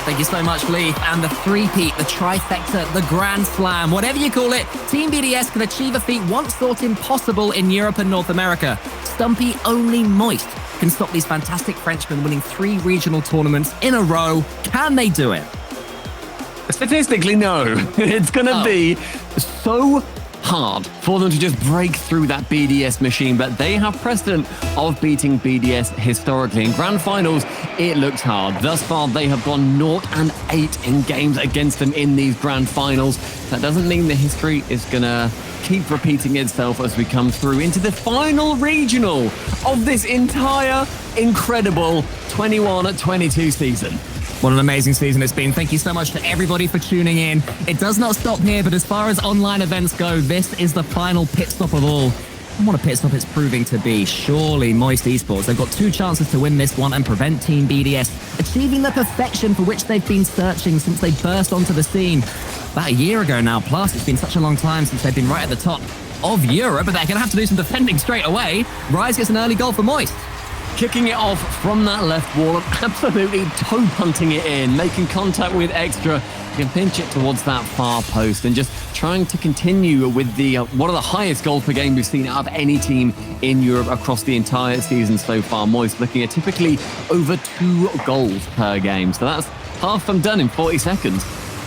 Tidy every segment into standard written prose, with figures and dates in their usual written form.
Thank you so much, Leaf. And the three-peat, the trifecta, the grand slam, whatever you call it, Team BDS can achieve a feat once thought impossible in Europe and North America. Stumpy, only Moist can stop these fantastic Frenchmen winning 3 regional tournaments in a row. Can they do it? Statistically, no. It's going to be so hard for them to just break through that BDS machine, but they have precedent of beating BDS historically. In grand finals, it looks hard. Thus far, they have gone 0-8 in games against them in these grand finals. That doesn't mean the history is going to keep repeating itself as we come through into the final regional of this entire incredible 21-22 season. What an amazing season it's been. Thank you so much to everybody for tuning in. It does not stop here, but as far as online events go, this is the final pit stop of all. And what a pit stop it's proving to be. Surely Moist Esports, they've got 2 chances to win this one and prevent Team BDS achieving the perfection for which they've been searching since they burst onto the scene. About a year ago now, plus it's been such a long time since they've been right at the top of Europe, but they're going to have to do some defending straight away. Rise gets an early goal for Moist. Kicking it off from that left wall and absolutely toe-punting it in, making contact with Extra. You can pinch it towards that far post and just trying to continue with the one of the highest goals per game we've seen out of any team in Europe across the entire season so far. Moist looking at typically over 2 goals per game. So that's half them done in 40 seconds.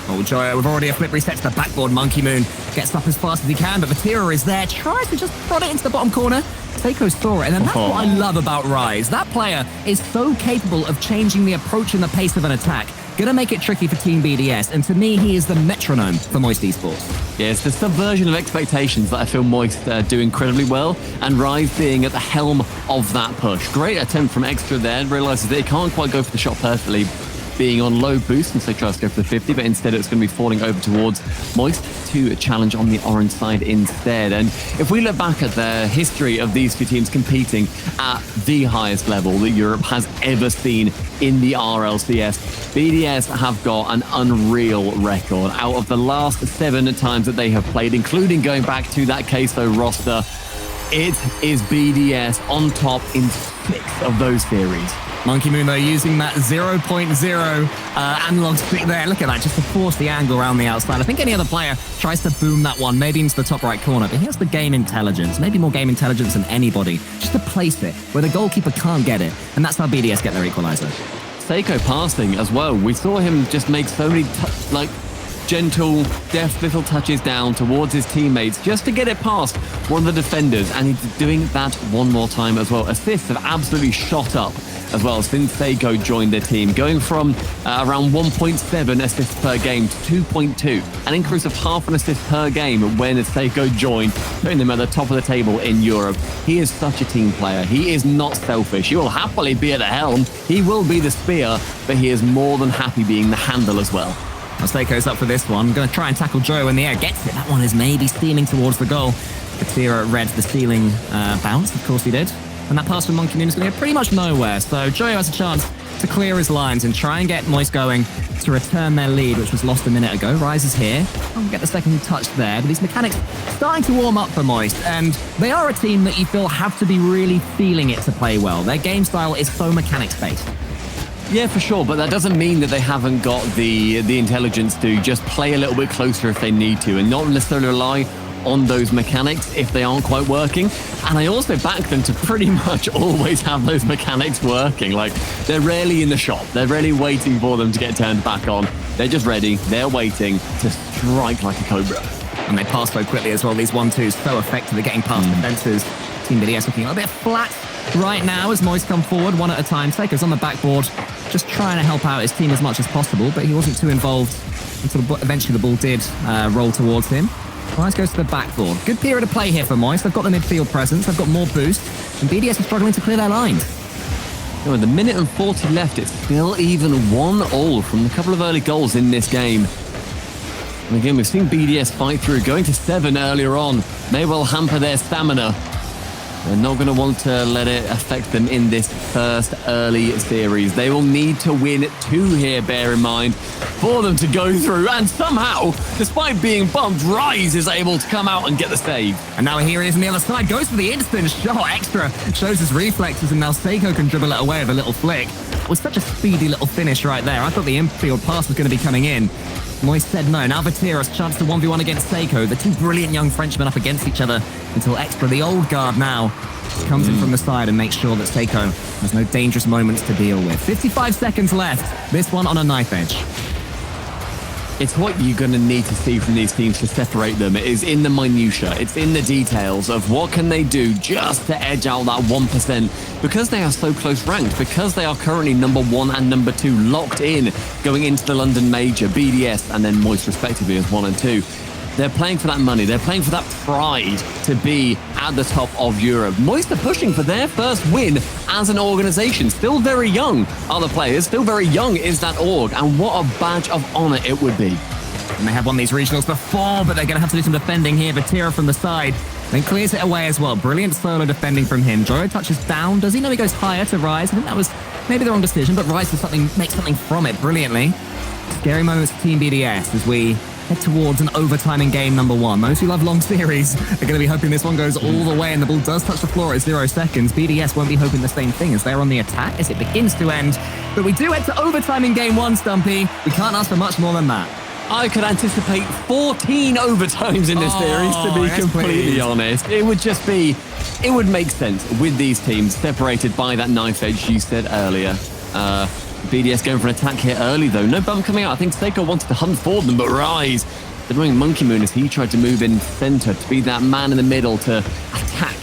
Oh, Joyo, we've already a flip reset to the backboard. Monkey Moon gets up as fast as he can, but Vatira is there, tries to just prod it into the bottom corner. Seiko saw it, and then that's what I love about Rise. That player is so capable of changing the approach and the pace of an attack. Gonna make it tricky for Team BDS, and to me, he is the metronome for Moist Esports. Yeah, it's the subversion of expectations that I feel Moist do incredibly well, and Rise being at the helm of that push. Great attempt from Extra there, realizes that he can't quite go for the shot perfectly, being on low boost, and so tries to go for the 50, but instead it's going to be falling over towards Moist to challenge on the orange side instead. And if we look back at the history of these 2 teams competing at the highest level that Europe has ever seen in the RLCS, BDS have got an unreal record. Out of the last 7 times that they have played, including going back to that Queso roster, it is BDS on top in 6 of those series. Monkey Moon, though, using that 0.0 analog stick there. Look at that, just to force the angle around the outside. I think any other player tries to boom that one, maybe into the top right corner, but he has the game intelligence, maybe more game intelligence than anybody, just to place it where the goalkeeper can't get it. And that's how BDS get their equalizer. Seiko passing as well. We saw him just make so many, gentle, deft little touches down towards his teammates just to get it past one of the defenders, and he's doing that one more time as well. Assists have absolutely shot up as well since Seiko joined their team, going from around 1.7 assists per game to 2.2, an increase of half an assist per game when Seiko joined, putting them at the top of the table in Europe. He is such a team player. He is not selfish. He will happily be at the helm. He will be the spear, but he is more than happy being the handle as well. Seiko's up for this one. Going to try and tackle Joe in the air. Gets it. That one is maybe steaming towards the goal. Vatira read the ceiling bounce. Of course he did. And that pass from Monkey Moon is going to go pretty much nowhere. So Joe has a chance to clear his lines and try and get Moist going to return their lead, which was lost a minute ago. Rise is here. I'll get the second touch there. But these mechanics starting to warm up for Moist. And they are a team that you feel have to be really feeling it to play well. Their game style is so mechanics-based. Yeah, for sure, but that doesn't mean that they haven't got the intelligence to just play a little bit closer if they need to and not necessarily rely on those mechanics if they aren't quite working. And I also back them to pretty much always have those mechanics working. Like, they're rarely in the shop. They're really waiting for them to get turned back on. They're just ready. They're waiting to strike like a cobra. And they pass so quickly as well. These 1-2s so effective at getting past defenses. Team BDS looking a little bit flat right now as Moist come forward one at a time. Seiko's on the backboard, just trying to help out his team as much as possible, but he wasn't too involved until eventually the ball did roll towards him. Rise goes to the backboard. Good period of play here for Moist. They've got the midfield presence, they've got more boost, and BDS is struggling to clear their lines. With a minute and 40 left, it's still even 1-1 from a couple of early goals in this game. And again, we've seen BDS fight through, going to 7 earlier on. May well hamper their stamina. They're not going to want to let it affect them in this first early series. They will need to win 2 here, bear in mind. for them to go through. And somehow, despite being bumped, Rise is able to come out and get the save. And now here he is on the other side, goes for the instant shot. Extra shows his reflexes, and now Seiko can dribble it away with a little flick. It was such a speedy little finish right there. I thought the infield pass was going to be coming in. Moist said no. Now Vatira's chance to 1v1 against Seiko. The two brilliant young Frenchmen up against each other until Extra, the old guard now, comes in from the side and makes sure that Seiko has no dangerous moments to deal with. 55 seconds left. This one on a knife edge. It's what you're going to need to see from these teams to separate them. It is in the minutiae. It's in the details of what can they do just to edge out that 1%. Because they are so close ranked, because they are currently number 1 and number 2 locked in going into the London Major, BDS and then Moist respectively as 1 and 2. They're playing for that money. They're playing for that pride to be at the top of Europe. Moist are pushing for their first win as an organization. Still very young are the players. Still very young is that org. And what a badge of honor it would be. And they have won these regionals before, but they're going to have to do some defending here. Vatira from the side, then clears it away as well. Brilliant solo defending from him. Joyo touches down. Does he know he goes higher to Rise? I think that was maybe the wrong decision, but Rise makes something from it brilliantly. Scary moments for Team BDS as we head towards an overtime in game number 1. Those who love long series are going to be hoping this one goes all the way, and the ball does touch the floor at 0 seconds. BDS won't be hoping the same thing as they're on the attack as it begins to end. But we do head to overtime in game 1, Stumpy. We can't ask for much more than that. I could anticipate 14 overtimes in this series, to be completely honest. It would make sense with these teams separated by that knife edge you said earlier. BDS going for an attack here early, though. No bump coming out. I think Seiko wanted to hunt for them, but Rise, the annoying Monkey Moon, as he tried to move in center to be that man in the middle to attack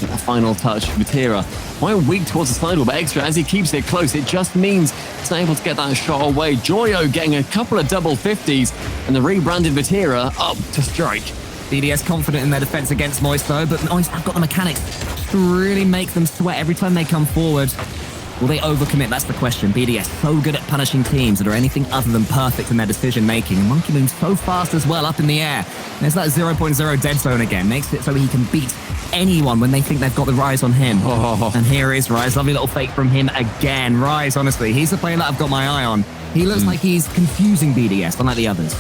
that final touch. Vatira quite weak towards the sidewall, but Extra, as he keeps it close, it just means he's not able to get that shot away. Joyo getting a couple of double 50s, and the rebranded Vatira up to strike. BDS confident in their defense against Moist, though, but Moist have got the mechanics to really make them sweat every time they come forward. Will they overcommit? That's the question. BDS so good at punishing teams that are anything other than perfect in their decision-making. Monkey Moon's so fast as well up in the air. There's that 0.0 dead zone again. Makes it so he can beat anyone when they think they've got the Rise on him. And here is Rise. Lovely little fake from him again. Rise, honestly, he's the player that I've got my eye on. He looks like he's confusing BDS, unlike the others.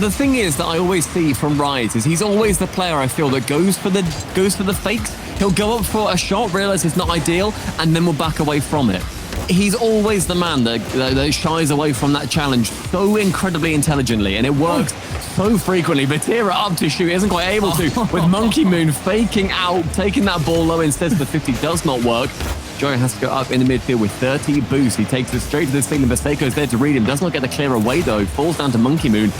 The thing is that I always see from Rise is he's always the player I feel that goes for the fakes. He'll go up for a shot, realize it's not ideal, and then will back away from it. He's always the man that shies away from that challenge so incredibly intelligently, and it works so frequently. Vatira up to shoot, isn't quite able to, with Monkey Moon faking out, taking that ball low instead. The 50 does not work. Joyo has to go up in the midfield with 30 boosts. He takes it straight to the ceiling. Seiko's there to read him. Does not get the clear away, though. Falls down to Monkey Moon.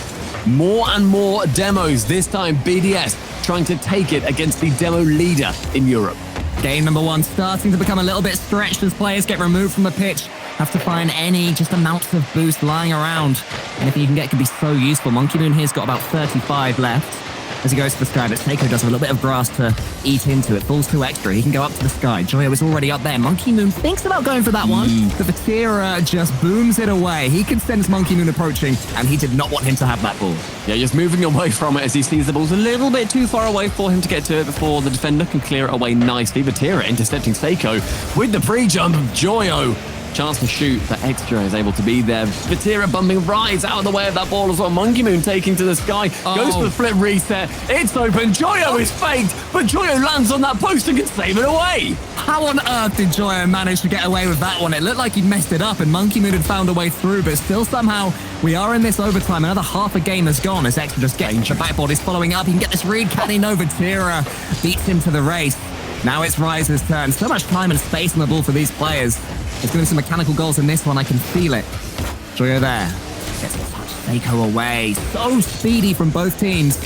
More and more demos. This time, BDS trying to take it against the demo leader in Europe. Game number 1 starting to become a little bit stretched as players get removed from the pitch. Have to find any just amounts of boost lying around. Anything you can get can be so useful. Monkey Moon here's got about 35 left. As he goes to the sky, but Seiko does have a little bit of grass to eat into. It falls to Extra. He can go up to the sky. Joyo is already up there. Monkey Moon thinks about going for that one, but Vatira just booms it away. He can sense Monkey Moon approaching, and he did not want him to have that ball. Yeah, just moving away from it as he sees the ball's a little bit too far away for him to get to it before the defender can clear it away nicely. Vatira intercepting Seiko with the pre-jump of Joyo. Chance to shoot, but Extra is able to be there. Vatira bumping Rise out of the way of that ball as well. Monkey Moon taking to the sky. Goes for the flip reset. It's open. Joyo is faked, but Joyo lands on that post and can save it away. How on earth did Joyo manage to get away with that one? It looked like he'd messed it up and Monkey Moon had found a way through, but still somehow we are in this overtime. Another half a game has gone as Extra just gets the backboard. He's following up. He can get this read. Can he? No, Vatira beats him to the race. Now it's Rise's turn. So much time and space on the ball for these players. There's going to be some mechanical goals in this one. I can feel it. Joyo there. Gets to touch Seiko away. So speedy from both teams.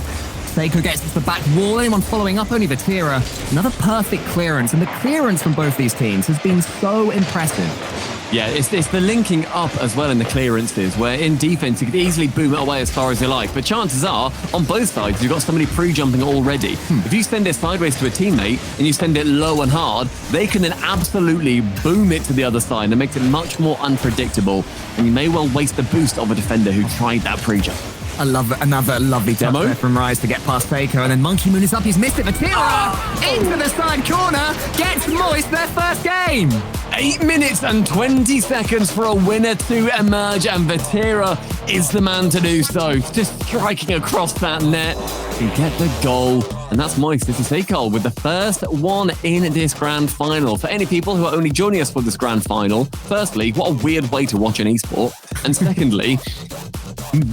Seiko gets to the back wall. Anyone following up? Only Vatira. Another perfect clearance. And the clearance from both these teams has been so impressive. Yeah, it's the linking up as well in the clearances, where in defense you could easily boom it away as far as you like. But chances are, on both sides, you've got somebody pre-jumping already. If you send it sideways to a teammate and you send it low and hard, they can then absolutely boom it to the other side and makes it much more unpredictable. And you may well waste the boost of a defender who tried that pre-jump. I love it. Another lovely demo there from Rise to get past Seiko, and then Monkey Moon is up. He's missed it. Vatira into the side corner gets Moist their first game. 8 minutes and 20 seconds for a winner to emerge, and Vatira is the man to do so. Just striking across that net to get the goal. And that's Moist. This is Seiko with the first one in this grand final. For any people who are only joining us for this grand final, firstly, what a weird way to watch an esport. And secondly,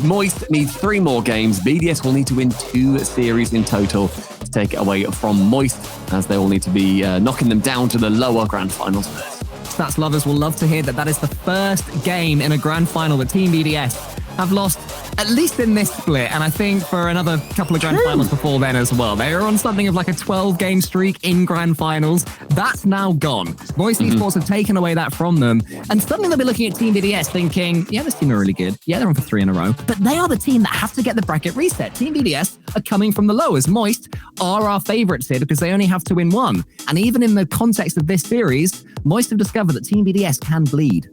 Moist needs 3 more games. BDS will need to win 2 series in total to take it away from Moist, as they will need to be knocking them down to the lower grand finals first. Stats lovers will love to hear that is the first game in a grand final that Team BDS have lost, at least in this split, and I think for another couple of grand finals before then as well. They are on something of like a 12-game streak in grand finals. That's now gone. Moist Esports have taken away that from them, and suddenly they'll be looking at Team BDS thinking, yeah, this team are really good. Yeah, they're on for 3 in a row, but they are the team that have to get the bracket reset. Team BDS are coming from the lowers. Moist are our favourites here because they only have to win 1. And even in the context of this series, Moist have discovered that Team BDS can bleed.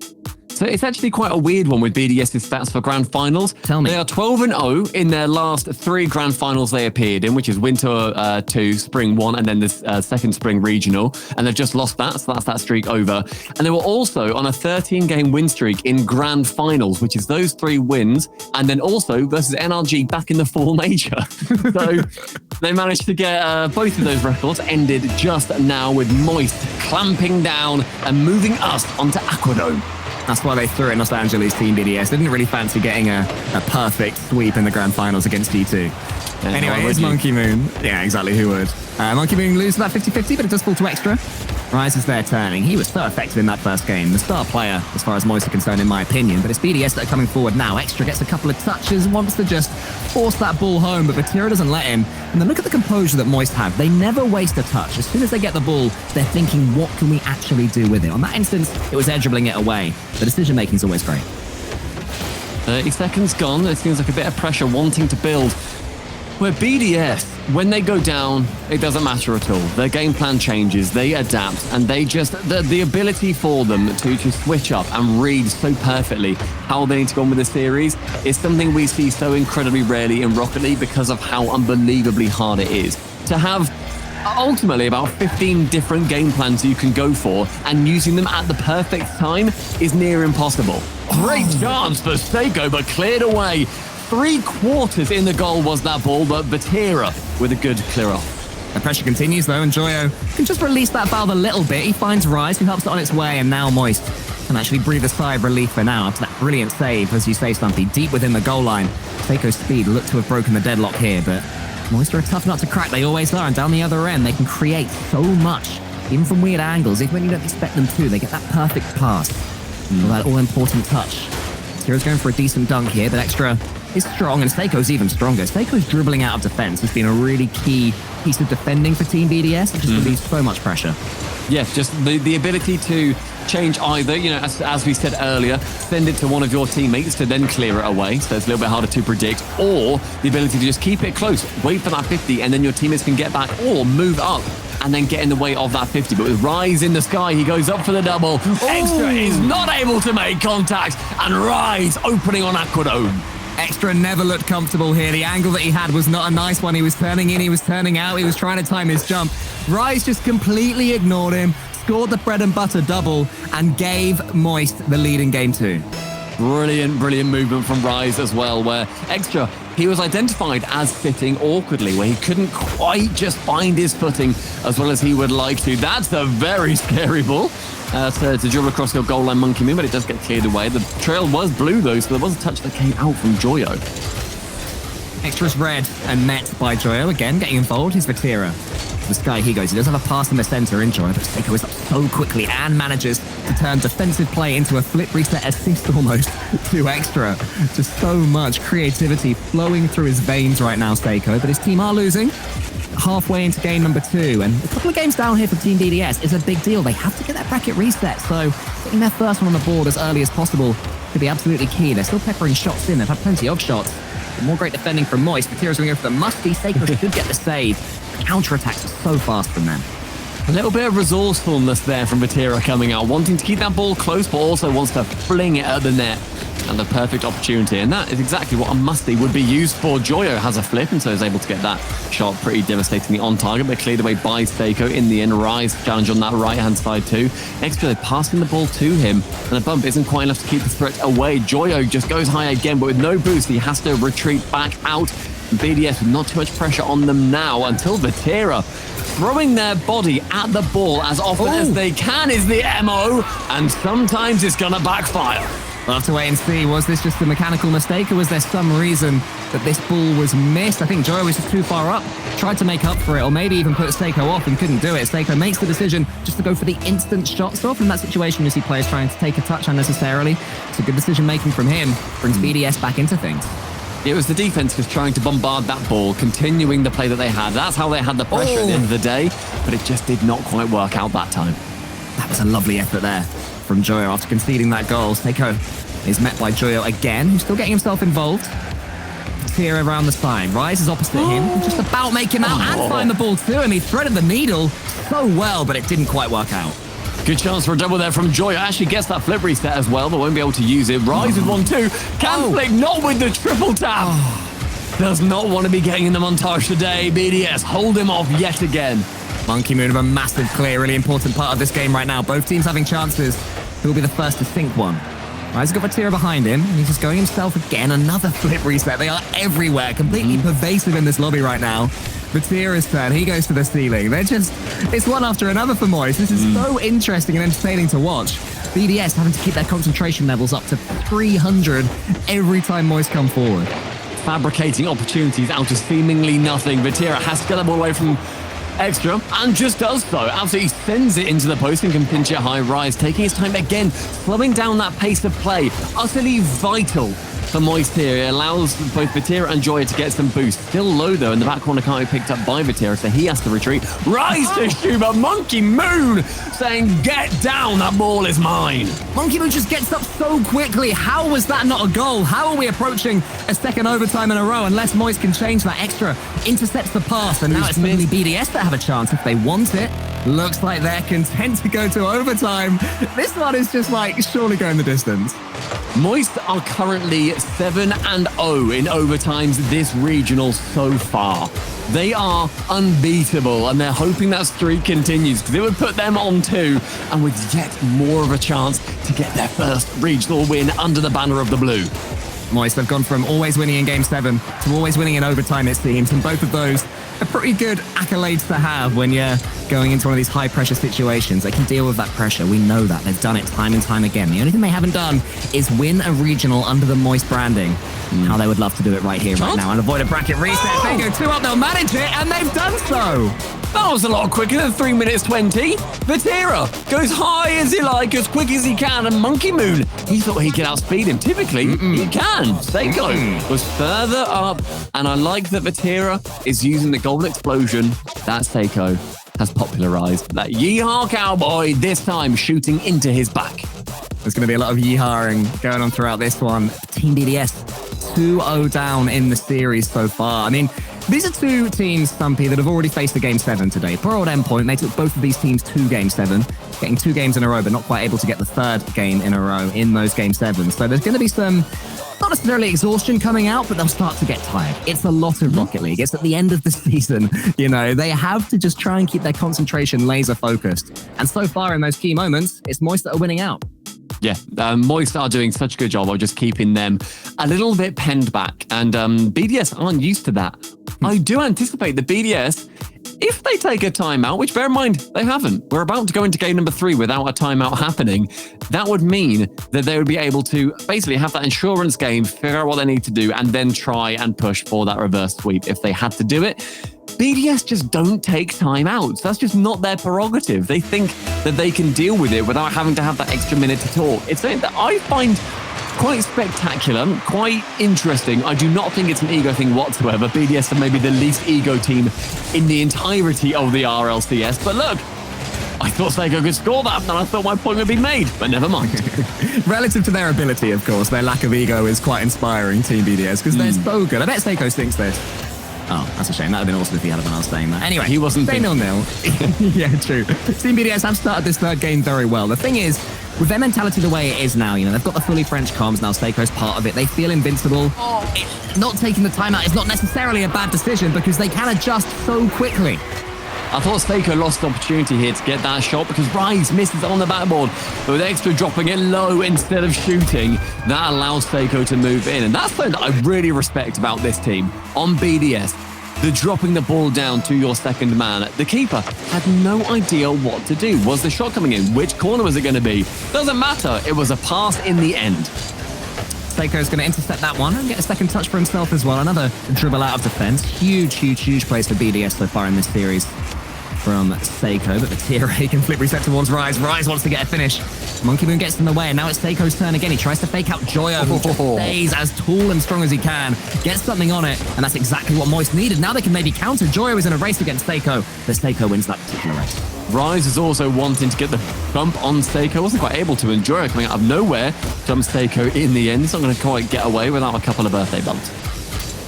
So it's actually quite a weird one with BDS's stats for grand finals. Tell me. They are 12-0 in their last 3 grand finals they appeared in, which is Winter 2, Spring 1, and then the second Spring Regional. And they've just lost that, so that's that streak over. And they were also on a 13-game win streak in grand finals, which is those 3 wins, and then also versus NRG back in the Fall Major. So they managed to get both of those records ended just now, with Moist clamping down and moving us onto Aquadome. That's why they threw it in Los Angeles, Team BDS. They didn't really fancy getting a perfect sweep in the grand finals against G2. Yeah, anyway, here's Monkey Moon. Yeah, exactly, who would? Monkey Moon loses about 50-50, but it does fall to extra. Rise is there turning. He was so effective in that first game. The star player, as far as Moist are concerned, in my opinion. But it's BDS that are coming forward now. Extra gets a couple of touches, wants to just force that ball home, but Vatira doesn't let him. And then look at the composure that Moist have. They never waste a touch. As soon as they get the ball, they're thinking, what can we actually do with it? On that instance, it was edge dribbling it away. The decision-making is always great. 30 seconds gone. It seems like a bit of pressure wanting to build. Where BDS, when they go down, it doesn't matter at all. Their game plan changes, they adapt, and they just, the ability for them to switch up and read so perfectly how they need to go on with the series is something we see so incredibly rarely in Rocket League because of how unbelievably hard it is. To have ultimately about 15 different game plans you can go for, and using them at the perfect time is near impossible. Great chance for Seiko, but cleared away. 3/4 in the goal was that ball, but Vatira with a good clear off. The pressure continues though, and Joyo can just release that valve a little bit. He finds Rise, who helps it on its way, and now Moist can actually breathe a sigh of relief for now after that brilliant save, as you say, Stumpy, deep within the goal line. Seiko's speed looked to have broken the deadlock here, but Moist are a tough nut to crack. They always are, and down the other end, they can create so much, even from weird angles, even when you don't expect them to. They get that perfect pass, or that all-important touch. Hero's going for a decent dunk here, but Extra is strong, and Seiko's even stronger. Seiko's dribbling out of defense has been a really key piece of defending for Team BDS. It just relieves so much pressure. Yes, just the ability to change either, you know, as we said earlier, send it to one of your teammates to then clear it away, so it's a little bit harder to predict, or the ability to just keep it close, wait for that 50, and then your teammates can get back, or move up and then get in the way of that 50. But with Rise in the sky, he goes up for the double. Extra is not able to make contact, and Rise opening on Aquadome. Extra never looked comfortable here. The angle that he had was not a nice one. He was turning in, he was turning out, he was trying to time his jump. Rise just completely ignored him, scored the bread and butter double, and gave Moist the lead in game 2. Brilliant movement from Rise as well, where Extra, he was identified as sitting awkwardly, where he couldn't quite just find his footing as well as he would like to. That's a very scary ball to dribble across your goal line, Monkey Moon, but it does get cleared away. The trail was blue, though, so there was a touch that came out from Joyo. Extra's red and met by Joyo. Again, getting involved. He's Vatira. The sky he goes. He does have a pass in the center in Joyo, but Seiko is up so quickly and manages to turn defensive play into a flip reset assist almost to Extra. Just so much creativity flowing through his veins right now, Seiko, but his team are losing. Halfway into game number 2, and a couple of games down here for Team BDS is a big deal. They have to get that bracket reset, so getting their first one on the board as early as possible could be absolutely key. They're still peppering shots in. They've had plenty of shots. But more great defending from Moist. Vatira's going to go for the must-be. Seiko should get the save. The counter-attacks are so fast from them. A little bit of resourcefulness there from Vatira coming out, wanting to keep that ball close, but also wants to fling it at the net and the perfect opportunity. And that is exactly what a musty would be used for. Joyo has a flip, and so is able to get that shot pretty devastatingly on target, but cleared away by Seiko in the end. Rise challenge on that right-hand side too. Extra, they're passing the ball to him, and the bump isn't quite enough to keep the threat away. Joyo just goes high again, but with no boost, he has to retreat back out. BDS with not too much pressure on them now until Vatira throwing their body at the ball as often as they can is the MO, and sometimes it's gonna backfire. We'll have to wait and see. Was this just a mechanical mistake, or was there some reason that this ball was missed? I think Joyo was just too far up, tried to make up for it, or maybe even put Seiko off and couldn't do it. Seiko makes the decision just to go for the instant shot stop. In that situation, you see players trying to take a touch unnecessarily. It's a good decision making from him. Brings BDS back into things. It was the defense just trying to bombard that ball, continuing the play that they had. That's how they had the pressure at the end of the day, but it just did not quite work out that time. That was a lovely effort there from Joyo after conceding that goal. Seiko is met by Joyo again, who's still getting himself involved. Here around the side. Rise is opposite him, just about make him out and find the ball to him. He threaded the needle so well, but it didn't quite work out. Good chance for a double there from Joyo. Actually gets that flip reset as well, but won't be able to use it. Rise with 1-2. Can flick, not with the triple tap. Does not want to be getting in the montage today. BDS hold him off yet again. Monkey Moon with a massive clear, really important part of this game right now. Both teams having chances. Who will be the first to sink one? Rise has got Vatira behind him, and he's just going himself again. Another flip reset. They are everywhere, completely pervasive in this lobby right now. Vatira's turn, he goes to the ceiling. It's one after another for Moist. This is so interesting and entertaining to watch. BDS having to keep their concentration levels up to 300 every time Moist come forward. Fabricating opportunities out of seemingly nothing. Vatira has to get the ball away from Extra, and just does so. Absolutely sends it into the post and can pinch it high. Rise taking his time again, slowing down that pace of play. Utterly vital for Moist here. It allows both Vatira and Joyo to get some boost. Still low though, in the back corner can't be picked up by Vatira, so he has to retreat. Rise to Schuber, Monkey Moon saying, get down, that ball is mine. Monkey Moon just gets up so quickly. How was that not a goal? How are we approaching a second overtime in a row unless Moist can change that? Extra intercepts the pass, and now it's mainly BDS that have a chance if they want it. Looks like they're content to go to overtime. This one is just like surely going the distance. Moist are currently 7-0 in overtimes this regional so far. They are unbeatable, and they're hoping that streak continues because it would put them on 2 and with yet more of a chance to get their first regional win under the banner of the blue. Moist have gone from always winning in Game 7 to always winning in overtime, it seems, and both of those are pretty good accolades to have when you're going into one of these high-pressure situations. They can deal with that pressure. We know that. They've done it time and time again. The only thing they haven't done is win a regional under the Moist branding. How they would love to do it right here, right now, and avoid a bracket reset. They go 2 up, they'll manage it, and they've done so. That was a lot quicker than 3 minutes 20. Vatira goes high as he like, as quick as he can, and Monkey Moon, he thought he could outspeed him. Typically, he can. Seiko was further up, and I like that Vatira is using the golden explosion that Seiko has popularized. That yeehaw cowboy, this time shooting into his back. There's going to be a lot of yeehawing going on throughout this one. Team BDS 2-0 down in the series so far. I mean, these are two teams, Stumpy, that have already faced the Game 7 today. Poor old Endpoint, they took both of these teams to Game 7, getting 2 games in a row, but not quite able to get the 3rd game in a row in those Game 7s. So there's going to be some, not necessarily exhaustion coming out, but they'll start to get tired. It's a lot of Rocket League. It's at the end of the season, you know. They have to just try and keep their concentration laser focused. And so far in those key moments, it's Moist that are winning out. Yeah, Moist are doing such a good job of just keeping them a little bit penned back, and BDS aren't used to that. I do anticipate the BDS, if they take a timeout, which bear in mind, they haven't. We're about to go into game number 3 without a timeout happening. That would mean that they would be able to basically have that insurance game, figure out what they need to do, and then try and push for that reverse sweep if they had to do it. BDS just don't take timeouts. That's just not their prerogative. They think that they can deal with it without having to have that extra minute to talk. It's something that I find quite spectacular, quite interesting. I do not think it's an ego thing whatsoever. BDS are maybe the least ego team in the entirety of the RLCS. But look, I thought Seiko could score that, and I thought my point would be made, but never mind. Relative to their ability, of course, their lack of ego is quite inspiring, Team BDS, because they're so good. I bet Seiko thinks this. Oh, that's a shame. That would have been awesome if he had been saying that. Anyway, he wasn't. Stay 0-0. Yeah, true. Team BDS have started this 3rd game very well. The thing is, with their mentality the way it is now, you know, they've got the fully French comms now, Seiko's part of it, they feel invincible. Not taking the timeout is not necessarily a bad decision because they can adjust so quickly. I thought Seiko lost the opportunity here to get that shot because Rise misses on the backboard. But with Extra dropping it low instead of shooting, that allows Seiko to move in. And that's something that I really respect about this team. On BDS, the dropping the ball down to your second man. The keeper had no idea what to do. Was the shot coming in? Which corner was it going to be? Doesn't matter. It was a pass in the end. Seiko's going to intercept that one and get a second touch for himself as well. Another dribble out of defense. Huge, huge, huge plays for BDS so far in this series from Seiko, but the tier A can flip reset towards Rise. Rise wants to get a finish. Monkey Moon gets in the way, and now it's Seiko's turn again. He tries to fake out Joyo, who just stays as tall and strong as he can, gets something on it, and that's exactly what Moist needed. Now they can maybe counter. Joyo is in a race against Seiko, but Seiko wins that particular race. Rise is also wanting to get the bump on Seiko. Wasn't quite able to. And Joyo coming out of nowhere jumps Seiko in the end. He's not going to quite get away without a couple of birthday bumps.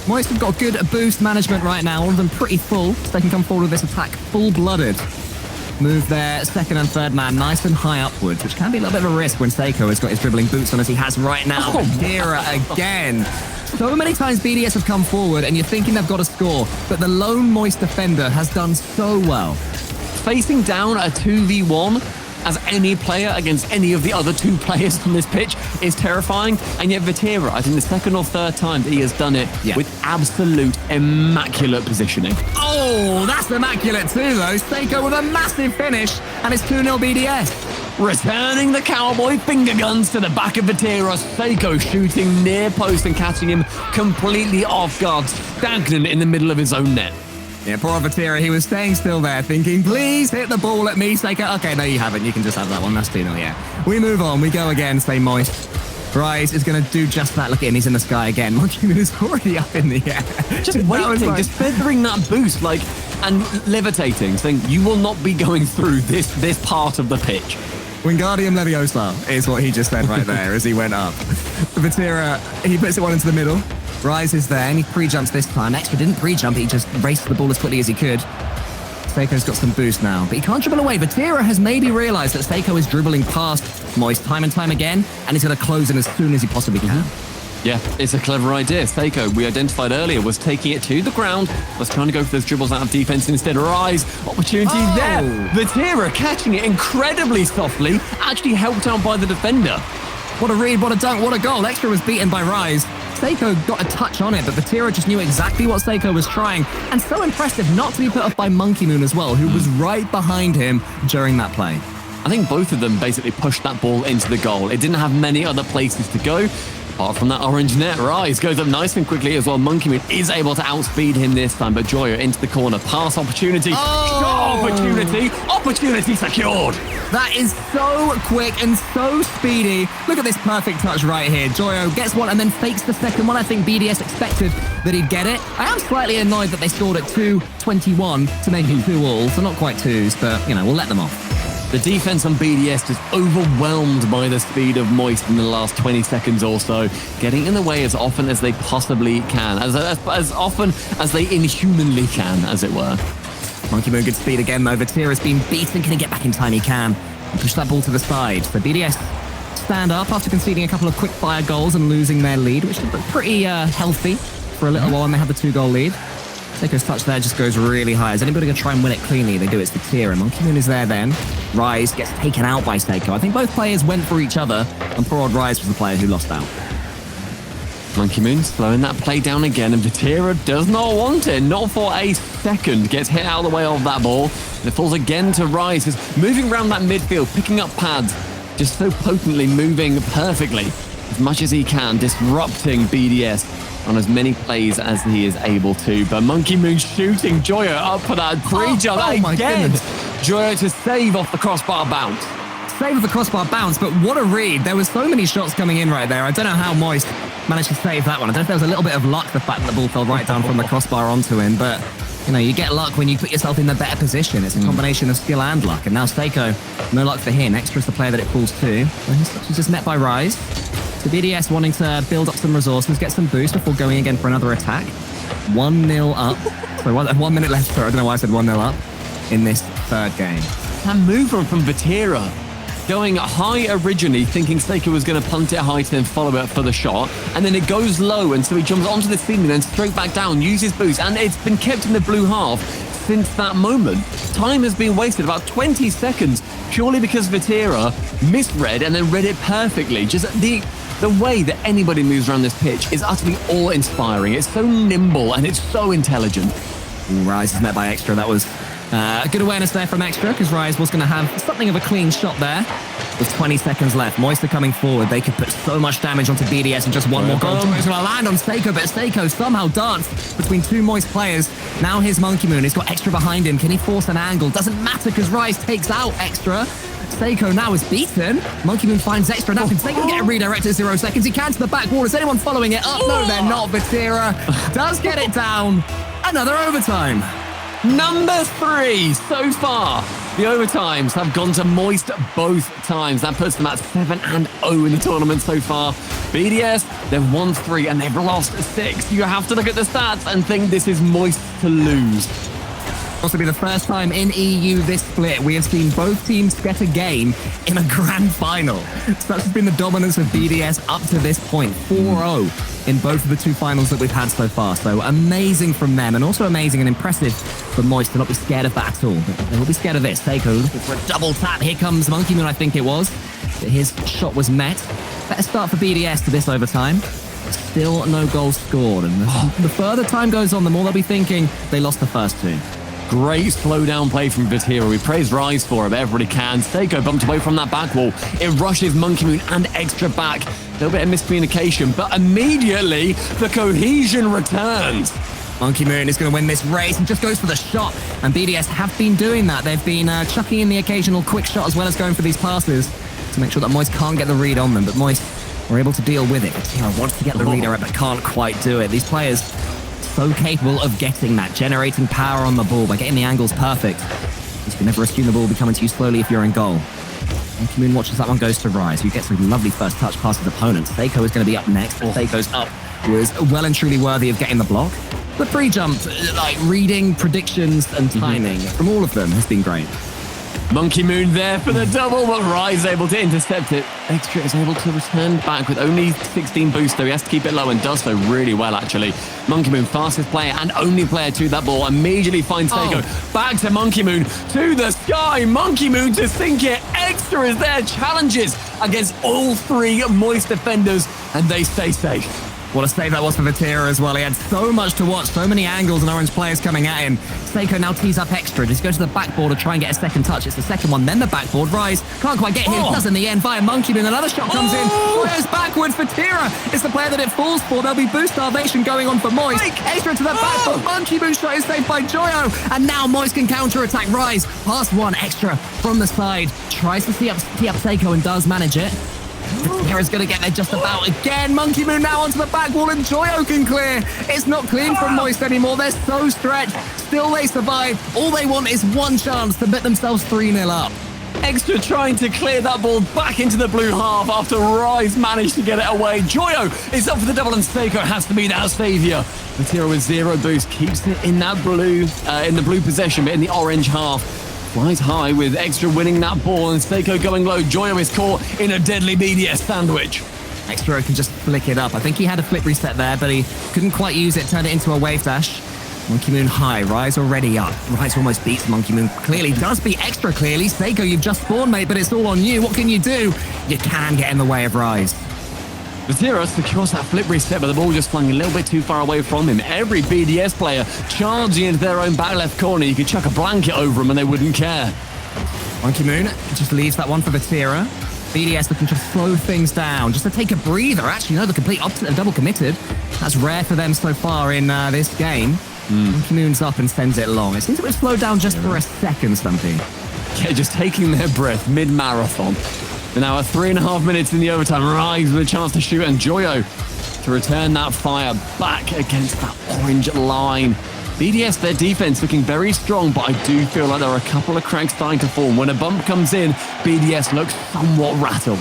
Moist have got good boost management right now, all of them pretty full, so they can come forward with this attack full-blooded. Move their second and third man nice and high upwards, which can be a little bit of a risk when Seiko has got his dribbling boots on as he has right now. Dira again. So many times BDS have come forward and you're thinking they've got a score, but the lone Moist defender has done so well. Facing down a 2v1 as any player against any of the other two players on this pitch is terrifying. And yet Vatira, I think the second or third time that he has done it with absolute immaculate positioning. Oh, that's immaculate too, though. Seiko with a massive finish, and it's 2-0 BDS. Returning the cowboy finger guns to the back of Vatira. Seiko shooting near post and catching him completely off guard, stagnant in the middle of his own net. Yeah, poor Vatira, he was staying still there thinking, please hit the ball at me, Seiko. Okay, no, you haven't. You can just have that one. That's 2-0, yeah. We move on. We go again, stay Moist. Rise is going to do just that. Look at him. He's in the sky again. Monkey Moon is already up in the air. Just waiting, just feathering that boost, and levitating, saying, you will not be going through this part of the pitch. Wingardium Leviosa is what he just said right there as he went up. Vatira, he puts it one into the middle. Rise is there, and he pre-jumps this time. Extra didn't pre-jump, he just raced the ball as quickly as he could. Seiko's got some boost now, but he can't dribble away. Vatira has maybe realized that Seiko is dribbling past Moist time and time again, and he's going to close in as soon as he possibly can. Yeah, it's a clever idea. Seiko, we identified earlier, was taking it to the ground, was trying to go for those dribbles out of defense instead. Rise, opportunity there. Vatira catching it incredibly softly, actually helped out by the defender. What a read, what a dunk, what a goal. Extra was beaten by Rise. Seiko got a touch on it, but Vatira just knew exactly what Seiko was trying. And so impressive not to be put off by Monkey Moon as well, who was right behind him during that play. I think both of them basically pushed that ball into the goal. It didn't have many other places to go. Apart from that orange net, Rise goes up nice and quickly as well. Monkey Moon is able to outspeed him this time, but Joyo into the corner. Pass opportunity. Shot opportunity. Opportunity secured. That is so quick and so speedy. Look at this perfect touch right here. Joyo gets one and then fakes the second one. I think BDS expected that he'd get it. I am slightly annoyed that they scored at 2:21 to make it 2-2, so not quite twos, but, you know, we'll let them off. The defense on BDS is overwhelmed by the speed of Moist in the last 20 seconds or so, getting in the way as often as they possibly can, as often as they inhumanly can, as it were. Monkey Moon good speed again though. Vatira's been beaten. Can he get back in time? He can. And push that ball to the side. So BDS stand up after conceding a couple of quick fire goals and losing their lead, which is pretty healthy for a little while when they have the 2-goal lead. Seiko's touch there just goes really high. Is anybody going to try and win it cleanly? They do. It's Vatira. Monkey Moon is there then. Rise gets taken out by Seiko. I think both players went for each other, and poor old Rise was the player who lost out. Monkey Moon slowing that play down again, and Vatira does not want it. Not for a second. Gets hit out of the way of that ball. And it falls again to Rise. He's moving around that midfield, picking up pads. Just so potently moving perfectly, as much as he can, disrupting BDS on as many plays as he is able to. But Monkey Moon shooting Joyo up for that pre-jump again. Joyo to save off the crossbar bounce. Save off the crossbar bounce, but what a read. There was so many shots coming in right there. I don't know how Moist managed to save that one. I don't know if there was a little bit of luck, the fact that the ball fell right down from the crossbar onto him, but you know, you get luck when you put yourself in the better position. It's a combination of skill and luck. And now Seiko, no luck for him. Extra's the player that it falls to. He's just met by Rise. So BDS wanting to build up some resources, get some boost before going again for another attack. 1-0 up. So 1 minute left. I don't know why I said 1-0 up in this third game. That movement from Vatira. going high originally, thinking Seiko was going to punt it high to then follow it for the shot. And then it goes low, and so he jumps onto the ceiling, then straight back down, uses boost, and it's been kept in the blue half since that moment. Time has been wasted, about 20 seconds, purely because Vatira misread and then read it perfectly. Just the way that anybody moves around this pitch is utterly awe-inspiring. It's so nimble and it's so intelligent. Rise is met by Extra. That was good awareness there from Extra, because Rise was going to have something of a clean shot there. With 20 seconds left, Moist coming forward. They could put so much damage onto BDS and just one more goal. It's going to land on Seiko, but Seiko somehow darts between two Moist players. Now here's Monkey Moon. He's got Extra behind him. Can he force an angle? Doesn't matter, because Rise takes out Extra. Seiko now is beaten. Monkey Moon finds Extra. Now can Seiko get a redirect at 0 seconds? He can to the back wall. Is anyone following it up? No, they're not. Vatira does get it down. Another overtime. Number 3 so far. The overtimes have gone to Moist both times. That puts them at 7-0 in the tournament so far. BDS, they've won 3 and they've lost 6. You have to look at the stats and think this is Moist to lose. Also be the first time in EU this split we have seen both teams get a game in a grand final. Such has been the dominance of BDS up to this point. 4-0 in both of the 2 finals that we've had so far. So amazing from them, and also amazing and impressive for Moist to not be scared of that at all. But they will be scared of this. Seiko looking for a double tap. Here comes Monkey Moon, I think it was. But his shot was met. Better start for BDS to this overtime. Still no goals scored. And the further time goes on, the more they'll be thinking they lost the first 2. Great slowdown play from Vatira. We praise Rise for it, but everybody can. Seiko bumped away from that back wall. It rushes Monkey Moon and Extra back. A little bit of miscommunication, but immediately the cohesion returns. Monkey Moon is going to win this race and just goes for the shot. And BDS have been doing that. They've been chucking in the occasional quick shot as well as going for these passes to make sure that Moist can't get the read on them. But Moist were able to deal with it. Vatira wants to get the reader, but can't quite do it. These players so capable of getting that, generating power on the ball by getting the angles perfect. You can never assume the ball will be coming to you slowly if you're in goal. Monkey Moon watches that one goes to Rise, who gets a lovely first touch past his opponent. Seiko is going to be up next. Seiko's up was well and truly worthy of getting the block. The pre-jump, like reading, predictions and timing from all of them has been great. Monkey Moon there for the double, but Rise able to intercept it. Extra is able to return back with only 16 boost, though he has to keep it low and does so really well, actually. Monkey Moon, fastest player and only player to that ball, immediately finds Seiko. Back to Monkey Moon, to the sky. Monkey Moon to sink it. Extra is there, challenges against all 3 Moist defenders, and they stay safe. What a save that was for Vatira as well. He had so much to watch, so many angles and Orange players coming at him. Seiko now tees up Extra. Just goes to the backboard to try and get a second touch. It's the second one, then the backboard. Rise can't quite get him. Does in the end via Monkey Moon. Another shot comes in. Fires backwards. Vatira is the player that it falls for. There'll be boost starvation going on for Moist. Extra to the backboard. Monkey Moon shot is saved by Joyo. And now Moist can counter-attack Rise. Past one. Extra from the side. Tries to tee up Seiko and does manage it. Vatira's going to get there just about again. Monkey Moon now onto the back wall and Joyo can clear. It's not clean from Moist anymore. They're so stretched. Still they survive. All they want is one chance to put themselves 3-0 up. Extra trying to clear that ball back into the blue half after Rise managed to get it away. Joyo is up for the double and Seiko has to be our saviour. Vatira with 0 boost keeps it in that blue, in the blue possession, but in the orange half. Flies high with Extra winning that ball and Seiko going low. Joyo is caught in a deadly BDS sandwich. Extra can just flick it up. I think he had a flip reset there, but he couldn't quite use it. Turned it into a wave dash. Monkey Moon high. Rise already up. Rise almost beats Monkey Moon. Clearly does beat Extra clearly. Seiko, you've just spawned, mate, but it's all on you. What can you do? You can get in the way of Rise. Vatira secures that flip reset, but the ball just flung a little bit too far away from him. Every BDS player charging into their own back left corner. You could chuck a blanket over them and they wouldn't care. Monkey Moon just leaves that one for Vatira. BDS looking to slow things down, just to take a breather. Actually, no, the complete opposite of double committed. That's rare for them so far in this game. Monkey Moon's up and sends it long. It seems to have slowed down just for a second, Stumpy. Yeah, just taking their breath mid-marathon. We're now at 3.5 minutes in the overtime. Rise with a chance to shoot, and Joyo to return that fire back against that orange line. BDS, their defense looking very strong, but I do feel like there are a couple of cracks starting to form. When a bump comes in, BDS looks somewhat rattled.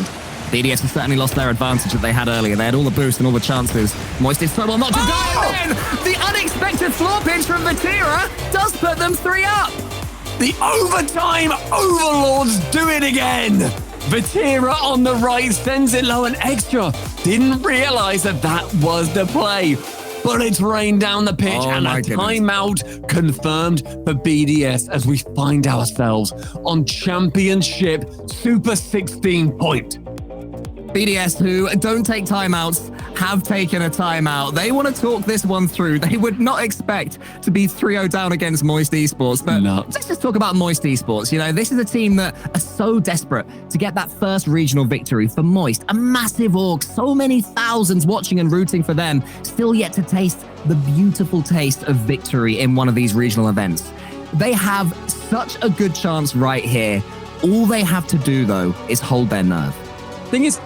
BDS have certainly lost their advantage that they had earlier. They had all the boost and all the chances. Moist did so well not to die, and then the unexpected floor pinch from Vatira does put them 3 up. The overtime overlords do it again. Vatira on the right sends it low, and Extra didn't realize that that was the play. But it's rained down the pitch, and a timeout confirmed for BDS as we find ourselves on Championship Super 16 point. BDS, who don't take timeouts, have taken a timeout. They want to talk this one through. They would not expect to be 3-0 down against Moist Esports. But let's just talk about Moist Esports. You know, this is a team that are so desperate to get that first regional victory for Moist. A massive org, so many thousands watching and rooting for them, still yet to taste the beautiful taste of victory in one of these regional events. They have such a good chance right here. All they have to do, though, is hold their nerve. Thing is,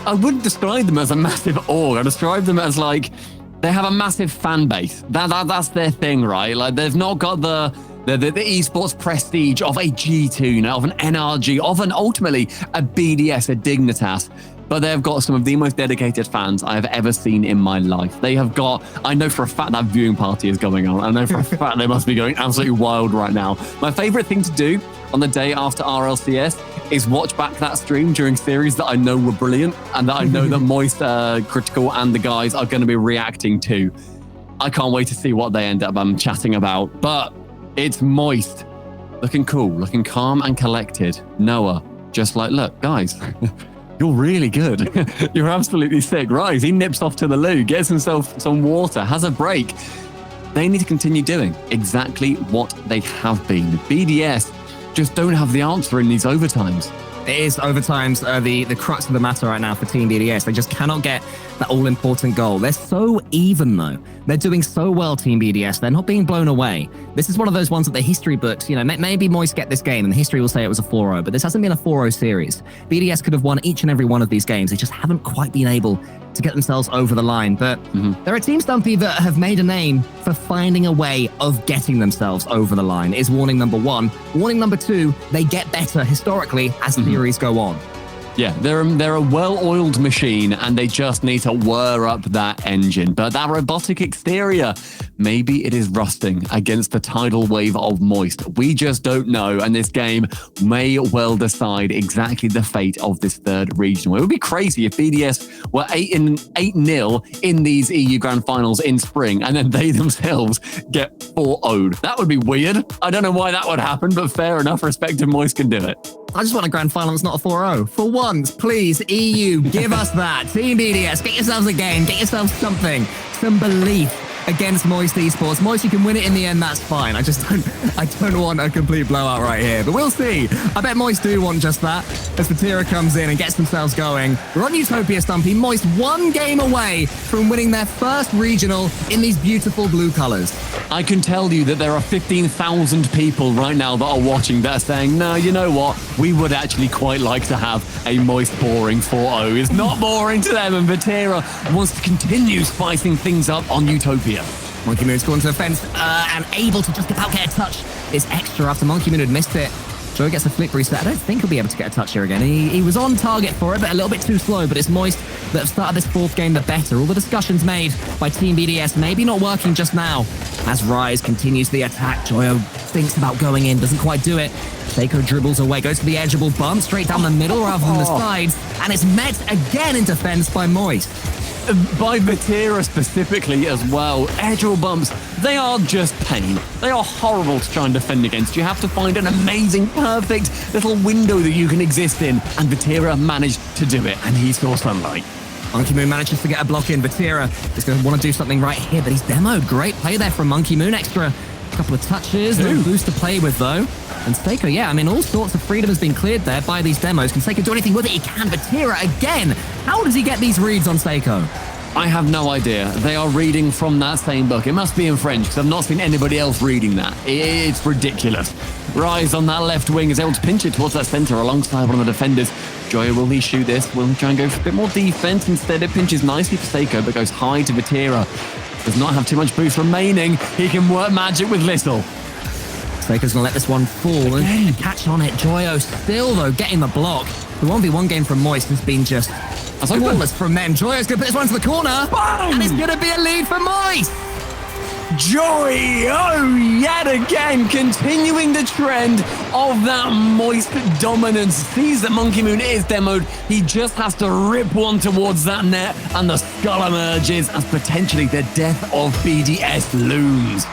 I wouldn't describe them as a massive org. I describe them as like they have a massive fan base. That's their thing, right? Like they've not got the esports prestige of a G2, of an NRG, of an ultimately a BDS, a Dignitas. But they've got some of the most dedicated fans I have ever seen in my life. They have got, I know for a fact that viewing party is going on. I know for a fact they must be going absolutely wild right now. My favorite thing to do on the day after RLCS is watch back that stream during series that I know were brilliant and that I know that Moist, Critical and the guys are going to be reacting to. I can't wait to see what they end up chatting about. But it's Moist. Looking cool, looking calm and collected. Noah, just like, look, guys, you're really good. You're absolutely sick. Rise, he nips off to the loo, gets himself some water, has a break. They need to continue doing exactly what they have been. BDS just don't have the answer in these overtimes. It is overtimes the crux of the matter right now for Team BDS. They just cannot get that all-important goal. They're so even, though. They're doing so well, Team BDS. They're not being blown away. This is one of those ones that the history books, you know, maybe Moist get this game and the history will say it was a 4-0, but this hasn't been a 4-0 series. BDS could have won each and every one of these games. They just haven't quite been able to get themselves over the line. But there are teams, Stumpy, that have made a name for finding a way of getting themselves over the line, is warning number one. Warning number two, they get better historically as theories go on. Yeah, they're a well-oiled machine and they just need to whir up that engine. But that robotic exterior, maybe it is rusting against the tidal wave of Moist. We just don't know, and this game may well decide exactly the fate of this third regional. It would be crazy if BDS were 8-0 in these EU Grand Finals in spring and then they themselves get 4-0'd. That would be weird. I don't know why that would happen, but fair enough, respective Moist can do it. I just want a grand final that's not a 4-0. For once, please, EU, give us that. Team BDS, get yourselves a game, get yourselves something, some belief against Moist Esports. Moist, you can win it in the end, that's fine. I don't want a complete blowout right here, but we'll see. I bet Moist do want just that as Vatira comes in and gets themselves going. We're on Utopia, Stumpy. Moist one game away from winning their first regional in these beautiful blue colors. I can tell you that there are 15,000 people right now that are watching that are saying, no, you know what? We would actually quite like to have a Moist boring 4-0. It's not boring to them, and Vatira wants to continue spicing things up on Utopia. Monkey Moon's gone to the fence and able to just about get a touch. Is Extra after Monkey Moon had missed it. Joe gets a flick reset. I don't think he'll be able to get a touch here again. He was on target for it, but a little bit too slow. But it's Moist that have started this fourth game the better. All the discussions made by Team BDS maybe not working just now. As Rise continues the attack, Joyo thinks about going in, doesn't quite do it. Seiko dribbles away, goes for the edgeable bump straight down the middle rather than the sides, and it's met again in defense by Moist. By Vatira specifically as well. Edgeable bumps, they are just pain. They are horrible to try and defend against. You have to find an amazing, perfect little window that you can exist in, and Vatira managed to do it, and he saw sunlight. Monkey Moon manages to get a block in. Vatira is going to want to do something right here, but he's demoed. Great play there from Monkey Moon. Extra couple of touches, no boost to play with though. And Seiko, yeah, I mean, all sorts of freedom has been cleared there by these demos. Can Seiko do anything with it? He can. Vatira again. How does he get these reads on Seiko? I have no idea. They are reading from that same book. It must be in French because I've not seen anybody else reading that. It's ridiculous. Rise on that left wing is able to pinch it towards that center alongside one of the defenders. Joya, will he shoot this? Will he try and go for a bit more defense? Instead, it pinches nicely for Seiko, but goes high to Vatira. Does not have too much boost remaining. He can work magic with little. Seiko's going to let this one fall and catch on it. Joyo still, though, getting the block. The 1v1 game from Moist has been just flawless from them. Joyo's going to put this one to the corner. Bang! And it's going to be a lead for Moist. Joy, oh, yet again, continuing the trend of that Moist dominance. Sees that Monkey Moon is demoed. He just has to rip one towards that net, and the skull emerges as potentially the death of BDS looms.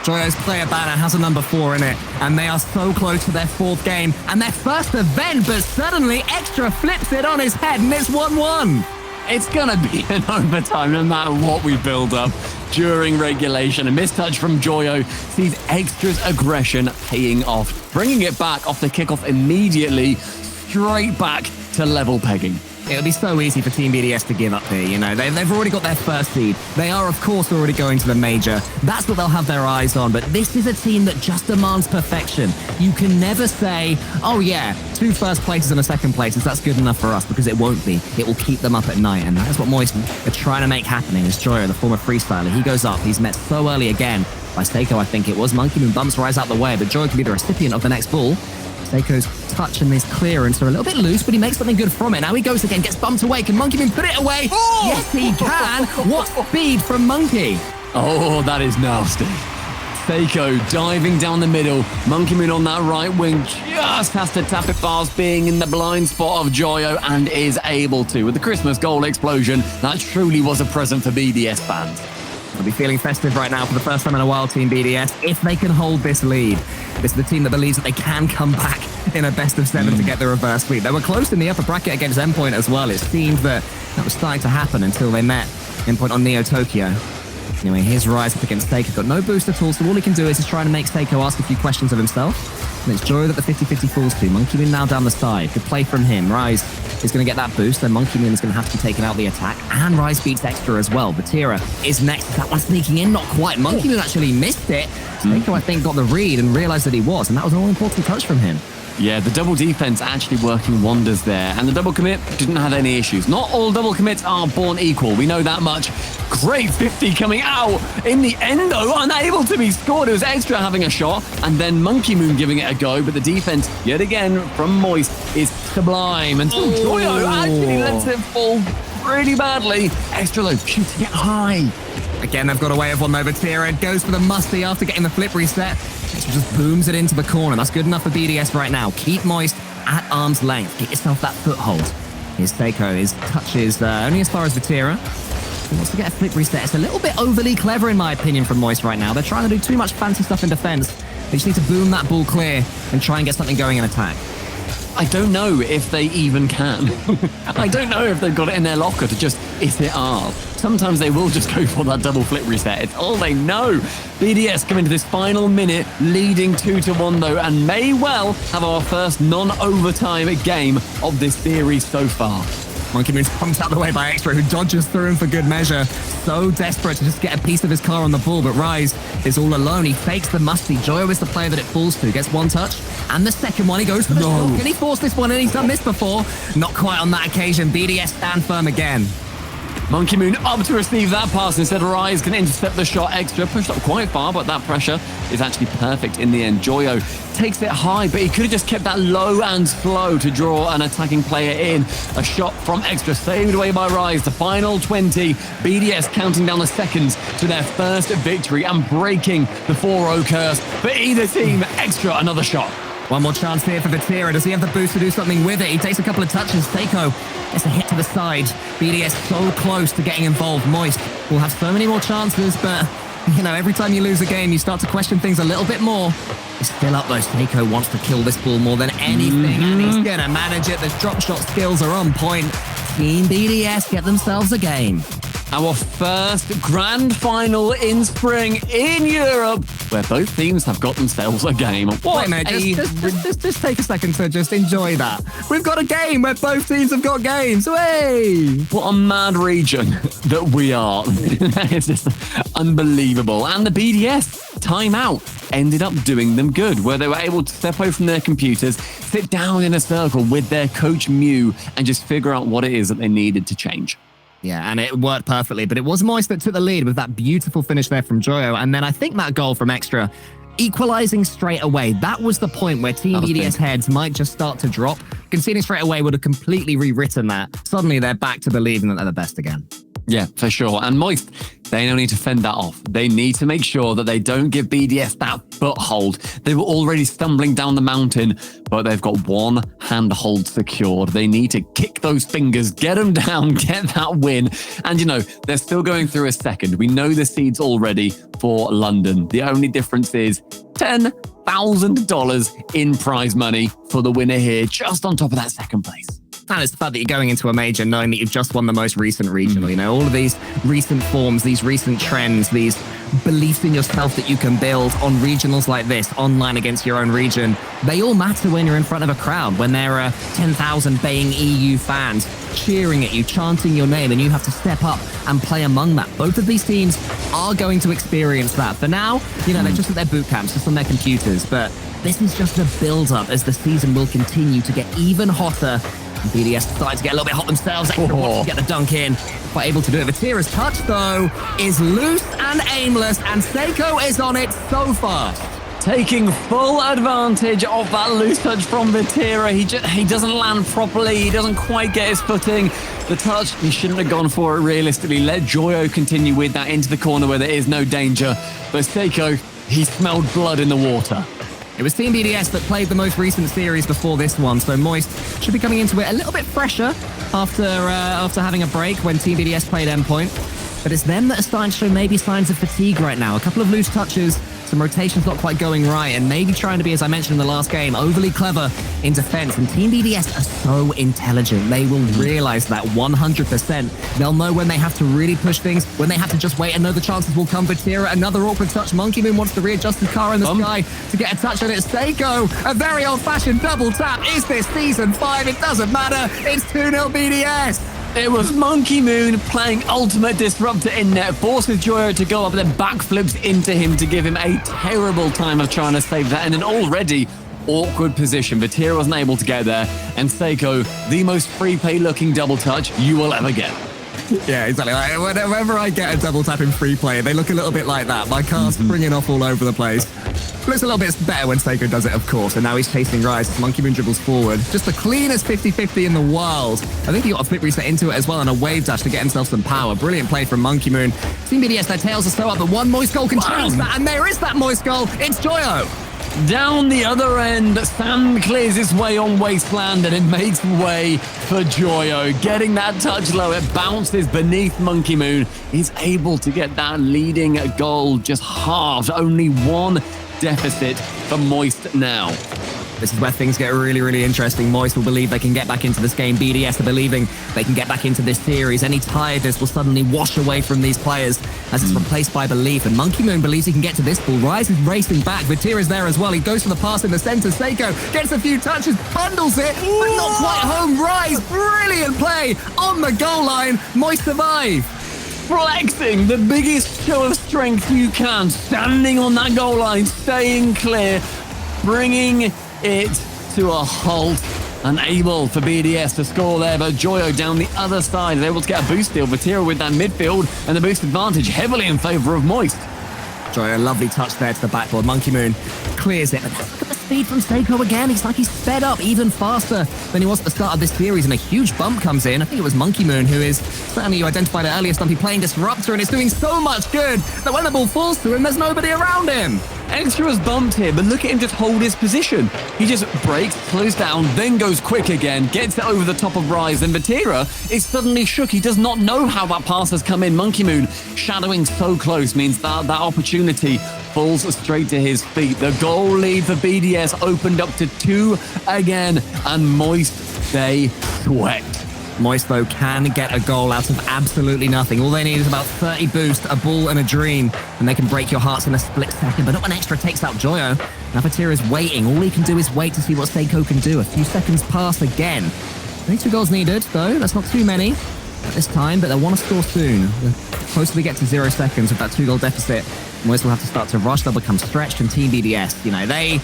Joyo's player banner has a number 4 in it, and they are so close to their 4th game and their first event, but suddenly Extra flips it on his head, and it's 1-1. It's going to be an overtime no matter what we build up during regulation. A mistouch from Joyo sees Extra's aggression paying off, bringing it back off the kickoff immediately, straight back to level pegging. It would be so easy for Team BDS to give up here, you know. They've already got their first seed. They are, of course, already going to the major. That's what they'll have their eyes on. But this is a team that just demands perfection. You can never say, oh, yeah, 2 first places and a second places, that's good enough for us, because it won't be. It will keep them up at night. And that is what Moist are trying to make happening. Is Joyo, the former freestyler. He goes up. He's met so early again by Seiko, I think it was. Monkey Moon bumps Rise out the way, but Joyo can be the recipient of the next ball. Seiko's touch and his clearance are a little bit loose, but he makes something good from it. Now he goes again, gets bumped away. Can Monkey Moon put it away? Oh! Yes, he can. What speed from Monkey. Oh, that is nasty. Seiko diving down the middle. Monkey Moon on that right wing just has to tap it past being in the blind spot of Joyo, and is able to. With the Christmas goal explosion, that truly was a present for BDS fans. They'll be feeling festive right now for the first time in a while, Team BDS, if they can hold this lead. This is the team that believes that they can come back in a best of 7 to get the reverse sweep. They were close in the upper bracket against Endpoint as well. It seemed that was starting to happen until they met Endpoint on Neo Tokyo. Anyway, here's Rise up against Seiko. Got no boost at all, so all he can do is just try to make Seiko ask a few questions of himself. And it's Joyo that the 50-50 falls to. Monkey Moon now down the side. Good play from him. Rise is going to get that boost. Then Monkey Moon is going to have to be taken out the attack. And Rise beats Extra as well. Batira is next. That one sneaking in. Not quite. Monkey Moon actually missed it. Seiko, I think, got the read and realized that he was. And that was an all-important touch from him. Yeah, the double defense actually working wonders there. And the double commit didn't have any issues. Not all double commits are born equal. We know that much. Great 50 coming out. In the end, though, unable to be scored. It was Extra having a shot, and then Monkey Moon giving it a go. But the defense, yet again, from Moist is sublime. And Joyo actually lets it fall really badly. Extra, though, shooting it high. Again, they've got a way of one over Tira. It goes for the musty after getting the flip reset. Extra just booms it into the corner. That's good enough for BDS right now. Keep Moist at arm's length. Get yourself that foothold. Here's Seiko. His touch is only as far as Vatira. He wants to get a flip reset. It's a little bit overly clever, in my opinion, from Moist right now. They're trying to do too much fancy stuff in defense. They just need to boom that ball clear and try and get something going in attack. I don't know if they even can. I don't know if they've got it in their locker to just hit it hard. Sometimes they will just go for that double flip reset. It's all they know. BDS come into this final minute leading 2-1 though, and may well have our first non-overtime game of this series so far. Monkey Moon's pumped out the way by Extra, who dodges through him for good measure. So desperate to just get a piece of his car on the ball, but Rise is all alone. He fakes the musty. Joyo is the player that it falls to. Gets one touch, and the second one, he goes for the shot. Can he force this one in? He's done this before. Not quite on that occasion. BDS stand firm again. Monkey Moon up to receive that pass. Instead, Rise can intercept the shot. Extra pushed up quite far, but that pressure is actually perfect in the end. Joyo takes it high, but he could have just kept that low and slow to draw an attacking player in. A shot from Extra saved away by Rise. The final 20. BDS counting down the seconds to their first victory and breaking the 4-0 curse for either team. Extra another shot. One more chance here for Vatira. Does he have the boost to do something with it? He takes a couple of touches. Seiko gets a hit to the side. BDS so close to getting involved. Moist will have so many more chances, but, you know, every time you lose a game, you start to question things a little bit more. He's still up, though. Seiko wants to kill this ball more than anything, and he's going to manage it. The drop shot skills are on point. Team BDS get themselves a game. Our first grand final in spring in Europe, where both teams have got themselves a game. Wait a minute, just take a second to just enjoy that. We've got a game where both teams have got games. Hey! What a mad region that we are. It's just unbelievable. And the BDS timeout ended up doing them good, where they were able to step away from their computers, sit down in a circle with their coach Mew, and just figure out what it is that they needed to change. Yeah, and it worked perfectly, but it was Moist that took the lead with that beautiful finish there from Joyo, and then I think that goal from Extra, equalizing straight away. That was the point where Team BDS heads might just start to drop. Conceding straight away would have completely rewritten that. Suddenly they're back to believing that they're the best again. Yeah, for sure. And Moist They now need to fend that off. They need to make sure that they don't give BDS that foothold. They were already stumbling down the mountain, but they've got one handhold secured. They need to kick those fingers, get them down, get that win. And, you know, they're still going through a second. We know the seeds already for London. The only difference is $10,000 in prize money for the winner here, just on top of that second place. And it's the fact that you're going into a major knowing that you've just won the most recent regional. You know, all of these recent forms, these recent trends, these beliefs in yourself that you can build on regionals like this, online against your own region, they all matter when you're in front of a crowd, when there are 10,000 baying EU fans cheering at you, chanting your name, and you have to step up and play among that. Both of these teams are going to experience that. For now, you know, they're just at their boot camps, just on their computers, but this is just a build-up as the season will continue to get even hotter. BDS starting to get a little bit hot themselves. Extra to get the dunk in. Quite able to do it. Vatira's touch, though, is loose and aimless, and Seiko is on it so fast. Taking full advantage of that loose touch from Vatira. He doesn't land properly. He doesn't quite get his footing. The touch, he shouldn't have gone for it realistically. Let Joyo continue with that into the corner where there is no danger. But Seiko, he smelled blood in the water. It was Team BDS that played the most recent series before this one, so Moist should be coming into it a little bit fresher after having a break when Team BDS played Endpoint. But it's them that are starting to show maybe signs of fatigue right now. A couple of loose touches, some rotations not quite going right, and maybe trying to be, as I mentioned in the last game, overly clever in defense. And Team BDS are so intelligent. They will realize that 100%. They'll know when they have to really push things, when they have to just wait and know the chances will come. Vatira, another awkward touch. Monkey Moon wants to readjust the car in the sky to get a touch on it. Seiko, a very old-fashioned double tap. Is this Season 5? It doesn't matter. It's 2-0 BDS. It was Monkey Moon playing Ultimate Disruptor in net, forces Joyo to go up, then backflips into him to give him a terrible time of trying to save that in an already awkward position. Vatira wasn't able to get there, and Seiko, the most free play looking double touch you will ever get. Yeah, exactly. Like, whenever I get a double tap in free play, they look a little bit like that. My car's springing off all over the place. Looks a little bit better when Seiko does it, of course, and now he's chasing Rise. Monkey Moon dribbles forward. Just the cleanest 50-50 in the world. I think he got a flip reset into it as well and a wave dash to get himself some power. Brilliant play from Monkey Moon. Team BDS, their tails are so up, but one Moist goal can change that, and there is that Moist goal. It's Joyo. Down the other end, Sam clears his way on Wasteland, and it makes way for Joyo. Getting that touch low, it bounces beneath Monkey Moon. He's able to get that leading goal just halved. Only one deficit for Moist now. This is where things get really, really interesting. Moist will believe they can get back into this game. BDS are believing they can get back into this series. Any tiredness will suddenly wash away from these players as it's replaced by belief. And Monkey Moon believes he can get to this ball. Rise is racing back. Vatira is there as well. He goes for the pass in the center. Seiko gets a few touches, bundles it, but not quite home. Rise, brilliant play on the goal line. Moist survive. Flexing the biggest show of strength you can. Standing on that goal line, staying clear, bringing it to a halt. Unable for BDS to score there, but Joyo down the other side is able to get a boost steal. Vatira with that midfield and the boost advantage heavily in favor of Moist. Joyo, a lovely touch there to the backboard. Monkey Moon clears it, but look at the speed from Seiko again. It's like he's sped up even faster than he was at the start of this series, and a huge bump comes in. I think it was Monkey Moon, who is, certainly you identified it earlier, Stumpy, playing Disruptor, and it's doing so much good that when the ball falls to him, there's nobody around him. Extra has bumped here, but look at him just hold his position. He just breaks, slows down, then goes quick again, gets it over the top of Rise, and Vatira is suddenly shook. He does not know how that pass has come in. Monkey Moon shadowing so close means that opportunity falls straight to his feet. The goal lead for BDS opened up to 2 again, and Moist, they sweat. Moist, though, can get a goal out of absolutely nothing. All they need is about 30 boost, a ball and a dream, and they can break your hearts in a split second. But not when Extra takes out Joyo. Now Vatira is waiting. All he can do is wait to see what Seiko can do. A few seconds pass again. Only 2 goals needed, though. That's not too many at this time, but they'll want to score soon. The closer we get to 0 seconds with that 2-goal deficit, Moist will have to start to rush. They'll become stretched, and Team BDS, you know, they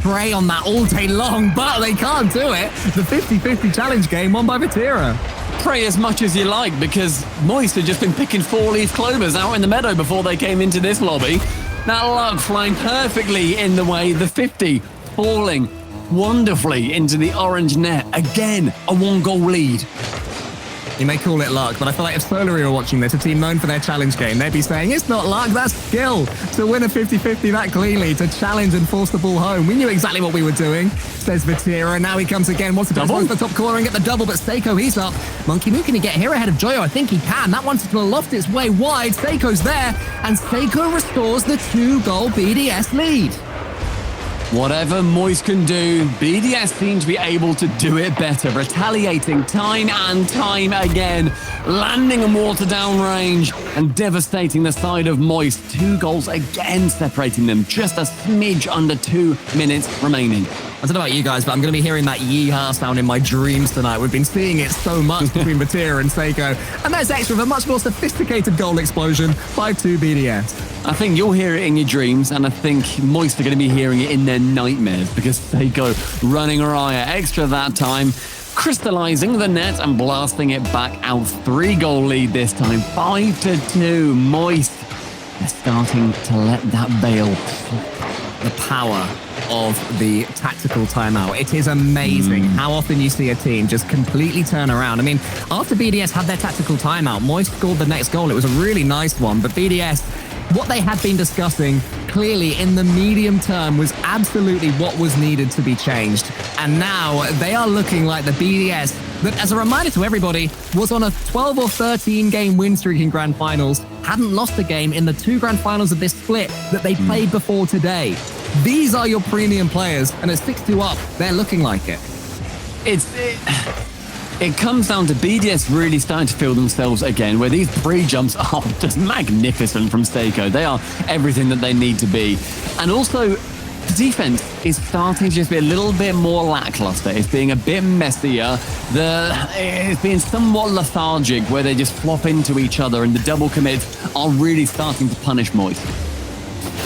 prey on that all day long, but they can't do it. The 50-50 challenge game won by Vatira. Pray as much as you like, because Moist had just been picking 4-leaf clovers out in the meadow before they came into this lobby. That luck flying perfectly in the way. The 50 falling wonderfully into the orange net. Again, a 1-goal lead. You may call it luck, but I feel like if Solary were watching this, a team known for their challenge game, they'd be saying, it's not luck, that's skill. To win a 50-50 that cleanly, to challenge and force the ball home. We knew exactly what we were doing, says Vatira, and now he comes again, wants to double the top corner and get the double, but Seiko, he's up. Monkey Moon, can he get here ahead of Joyo? I think he can. That one's going to loft its way wide. Seiko's there, and Seiko restores the 2-goal BDS lead. Whatever Moist can do, BDS seem to be able to do it better, retaliating time and time again, landing a mortar down range and devastating the side of Moist. 2 goals again separating them, just a smidge under 2 minutes remaining. I don't know about you guys, but I'm going to be hearing that yeehaw sound in my dreams tonight. We've been seeing it so much between Vatira and Seiko. And there's extra of a much more sophisticated goal explosion, 5-2 BDS. I think you'll hear it in your dreams, and I think Moist are going to be hearing it in their nightmares, because Seiko running Raya extra that time, crystallizing the net and blasting it back out. 3-goal lead this time, 5-2. Moist, they're starting to let that bail. The power of the tactical timeout. It is amazing how often you see a team just completely turn around. I mean, after BDS had their tactical timeout, Moist scored the next goal. It was a really nice one, but BDS, what they had been discussing clearly in the medium term was absolutely what was needed to be changed. And now they are looking like the BDS that, as a reminder to everybody, was on a 12 or 13 game win streak in Grand Finals, hadn't lost a game in the 2 Grand Finals of this split that they played before today. These are your premium players, and at 6-2 up, they're looking like it. It comes down to BDS really starting to feel themselves again, where these pre-jumps are just magnificent from Seiko. They are everything that they need to be. And also, the defense is starting to just be a little bit more lackluster. It's being a bit messier. It's being somewhat lethargic, where they just flop into each other, and the double commits are really starting to punish Moist.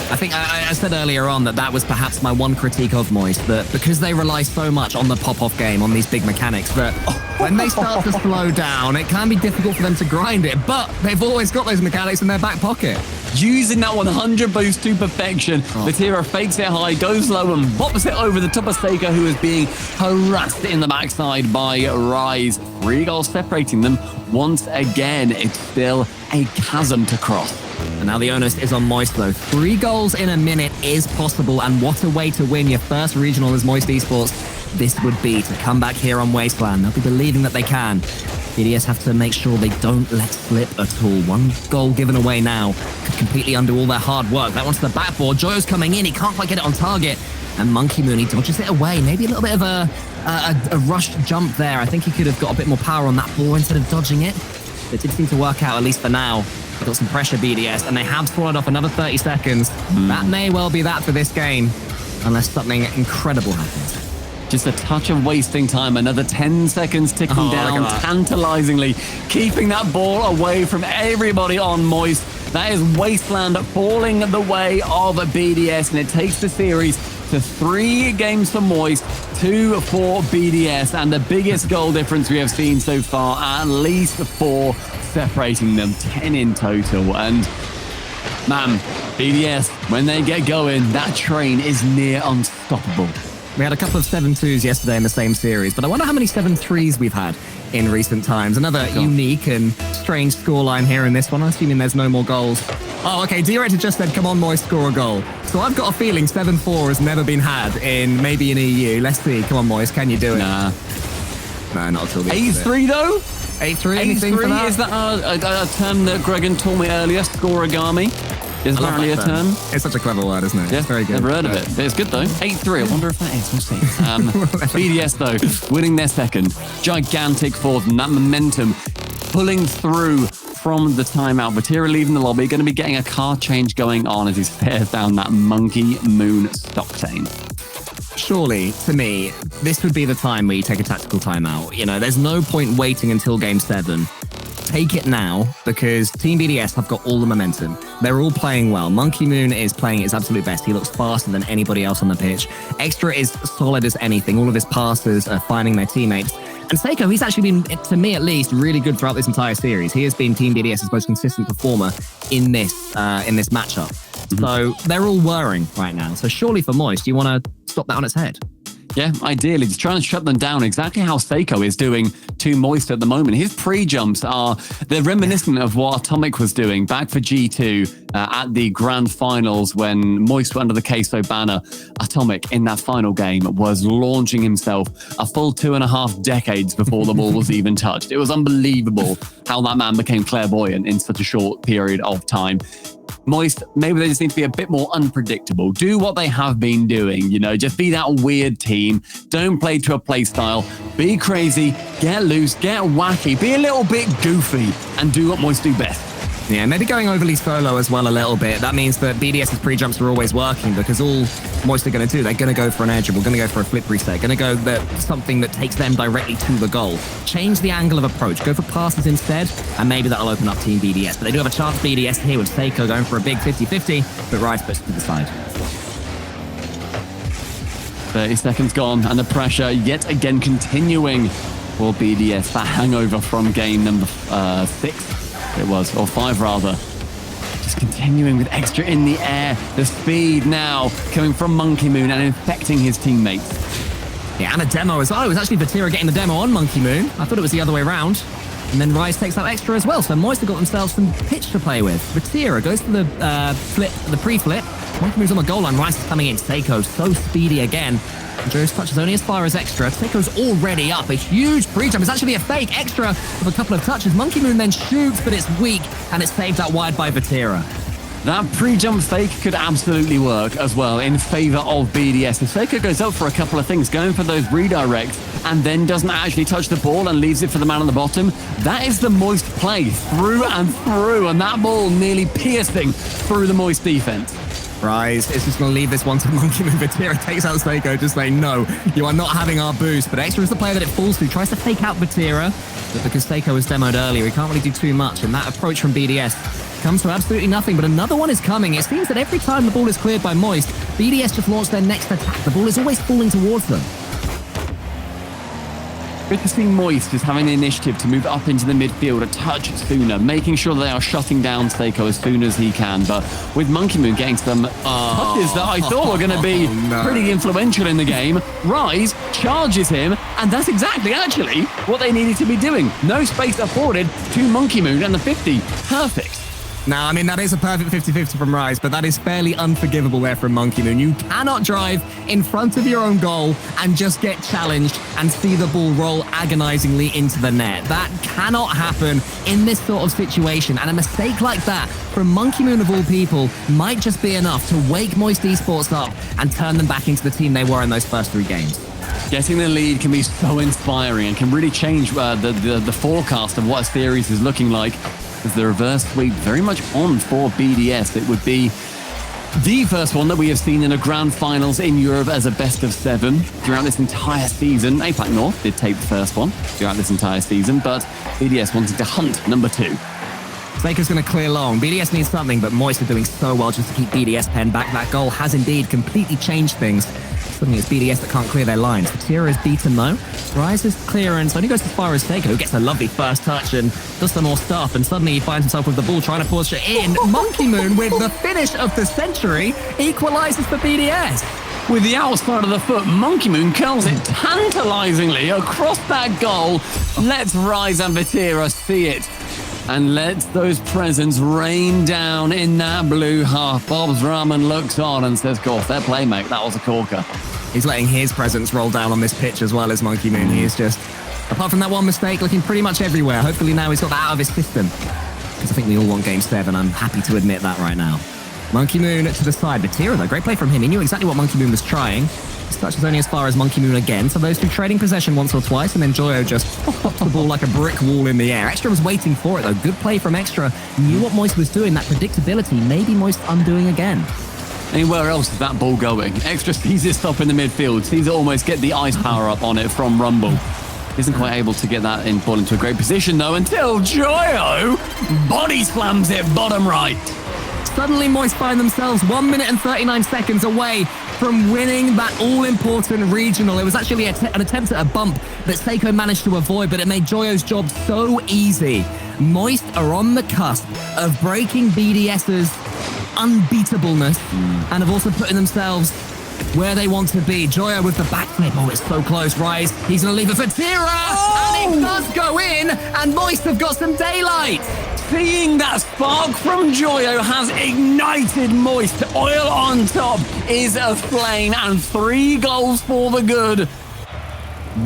I think I said earlier on that was perhaps my one critique of Moist, that because they rely so much on the pop-off game, on these big mechanics, that when they start to slow down, it can be difficult for them to grind it, but they've always got those mechanics in their back pocket. Using that 100 boost to perfection, Vatira fakes it high, goes low and pops it over the top of Seiko, who is being harassed in the backside by Rise. 3 goals separating them. Once again, it's still a chasm to cross. And now the onus is on Moist, though. 3 goals in a minute is possible, and what a way to win your first regional as Moist Esports this would be, to come back here on Wasteland. They'll be believing that they can. BDS have to make sure they don't let slip at all. 1 goal given away now could completely undo all their hard work. That one's to the backboard. Joyo's coming in. He can't quite get it on target. And Monkey Moon, he dodges it away. Maybe a little bit of a rushed jump there. I think he could have got a bit more power on that ball instead of dodging it. It did seem to work out, at least for now. They've got some pressure, BDS, and they have swallowed off another 30 seconds. That may well be that for this game, unless something incredible happens. Just a touch of wasting time. Another 10 seconds ticking down, tantalizingly keeping that ball away from everybody on Moist. That is Wasteland falling the way of BDS, and it takes the series to 3 games for Moist, 2 for BDS, and the biggest goal difference we have seen so far, at least 4 separating them, 10 in total. And man, BDS, when they get going, that train is near unstoppable. We had a couple of 7-2s yesterday in the same series, but I wonder how many 7-3s we've had in recent times. Another unique and strange scoreline here in this one. I'm assuming there's no more goals. Oh, okay, Director just said, come on, Moist, score a goal. So I've got a feeling 7-4 has never been had in maybe an EU. Let's see. Come on, Moist, can you do it? Nah. No, not at all. 8-3 though? 8-3, anything for that? Is that a term that Gregan told me earlier, scoreagami? Is apparently a term. It's such a clever word, isn't it? Yeah, it's very good. Never heard of it. It's good though. 8-3. I wonder if that is. We'll see. BDS though, winning their second. Gigantic for them. That momentum pulling through from the timeout. Vatira leaving the lobby, going to be getting a car change going on as he stares down that Monkey Moon Stocktane. Surely, to me, this would be the time where you take a tactical timeout. You know, there's no point waiting until game 7. Take it now, because Team BDS have got all the momentum. They're all playing well. Monkey Moon is playing his absolute best. He looks faster than anybody else on the pitch. Extra is solid as anything. All of his passes are finding their teammates. And Seiko, he's actually been, to me at least, really good throughout this entire series. He has been Team BDS's most consistent performer in this matchup. So they're all whirring right now. So surely for Moist, you want to stop that on its head. Yeah, ideally, just trying to shut them down exactly how Seiko is doing to Moist at the moment. His pre-jumps they're reminiscent of what Atomic was doing back for G2 at the grand finals when Moist went under the queso banner. Atomic in that final game was launching himself a full 2.5 decades before the ball was even touched. It was unbelievable how that man became clairvoyant in such a short period of time. Moist, maybe they just need to be a bit more unpredictable. Do what they have been doing, just be that weird team. Don't play to a play style. Be crazy, get loose, get wacky, be a little bit goofy, and do what Moist do best. Yeah, maybe going overly solo as well a little bit. That means that BDS's pre-jumps are always working because all Moist are going to do, they're going to go for an edge, we're going to go for a flip reset, going to go something that takes them directly to the goal. Change the angle of approach, go for passes instead, and maybe that'll open up Team BDS. But they do have a chance, BDS here with Seiko going for a big 50-50, but Rise puts it to the side. 30 seconds gone, and the pressure yet again continuing for BDS. That hangover from game number 6. It was, or 5 rather. Just continuing with extra in the air. The speed now coming from Monkey Moon and infecting his teammates. Yeah, and a demo as well. It was actually Vatira getting the demo on Monkey Moon. I thought it was the other way around. And then Rise takes out extra as well. So Moist have got themselves some pitch to play with. Vatira goes for the pre-flip. Monkey Moon's on the goal line. Rise is coming in. Seiko so speedy again. Joe's touch is only as far as extra. Seiko's already up. A huge pre-jump. It's actually a fake extra of a couple of touches. Monkey Moon then shoots, but it's weak, and it's saved out wide by Vatira. That pre-jump fake could absolutely work as well in favor of BDS. If Seiko goes up for a couple of things, going for those redirects, and then doesn't actually touch the ball and leaves it for the man on the bottom, that is the Moist play through and through, and that ball nearly piercing through the Moist defense. Rise is just going to leave this one to Monkey Moon. Vatira takes out Seiko, just saying, no, you are not having our boost. But Extra is the player that it falls to. Tries to fake out Vatira, but because Seiko was demoed earlier, he can't really do too much. And that approach from BDS comes to absolutely nothing. But another one is coming. It seems that every time the ball is cleared by Moist, BDS just launch their next attack. The ball is always falling towards them. Good to see Moist is having the initiative to move up into the midfield a touch sooner, making sure they are shutting down Seiko as soon as he can. But with Monkey Moon getting some touches that I thought were going to be pretty influential in the game, Rise charges him, and that's exactly actually what they needed to be doing. No space afforded to Monkey Moon and the 50. Perfect. Now, I mean, that is a perfect 50-50 from Rise, but that is fairly unforgivable there from Monkey Moon. You cannot drive in front of your own goal and just get challenged and see the ball roll agonizingly into the net. That cannot happen in this sort of situation, and a mistake like that from Monkey Moon of all people might just be enough to wake Moist Esports up and turn them back into the team they were in those first 3 games. Getting the lead can be so inspiring and can really change the forecast of what a series is looking like. As the reverse sweep very much on for BDS. It would be the first one that we have seen in a grand finals in Europe as a best of 7 throughout this entire season. APAC North did take the first one throughout this entire season, but BDS wanting to hunt number 2. Seiko's going to clear long. BDS needs something, but Moist are doing so well just to keep BDS penned back. That goal has indeed completely changed things. Suddenly it's BDS that can't clear their lines. Vatira is beaten though. Rise's clearance only goes as far as Seiko, who gets a lovely first touch and does some more stuff, and suddenly he finds himself with the ball trying to push it in. Monkey Moon, with the finish of the century, equalizes for BDS. With the outside of the foot, Monkey Moon curls it tantalizingly across that goal. Let's Rise and Vatira see it. And let those presents rain down in that blue half. Bob's Ramen looks on and says, "Cool, fair play, mate. That was a corker." He's letting his presence roll down on this pitch as well as Monkey Moon. He is just, apart from that one mistake, looking pretty much everywhere. Hopefully now he's got that out of his system. Because I think we all want Game 7. I'm happy to admit that right now. Monkey Moon to the side. Vatira, though, great play from him. He knew exactly what Monkey Moon was trying. His touch is only as far as Monkey Moon again. So those two trading possession once or twice, and then Joyo just popped the ball like a brick wall in the air. Extra was waiting for it, though. Good play from Extra. Knew what Moist was doing. That predictability, maybe Moist undoing again. Anywhere else is that ball going? Extra sees it stop in the midfield, sees it almost get the ice power up on it from Rumble. Isn't quite able to get that ball into a great position, though, until Joyo body slams it bottom right. Suddenly, Moist find themselves 1 minute and 39 seconds away from winning that all-important regional. It was actually an attempt at a bump that Seiko managed to avoid, but it made Joyo's job so easy. Moist are on the cusp of breaking BDS's unbeatableness and have also putting themselves where they want to be. Joyo with the backflip. Oh, it's so close. Rise. He's going to leave it for Tira. And it does go in. And Moist have got some daylight. Seeing that spark from Joyo has ignited Moist. Oil on top is a flame. And 3 goals for the good.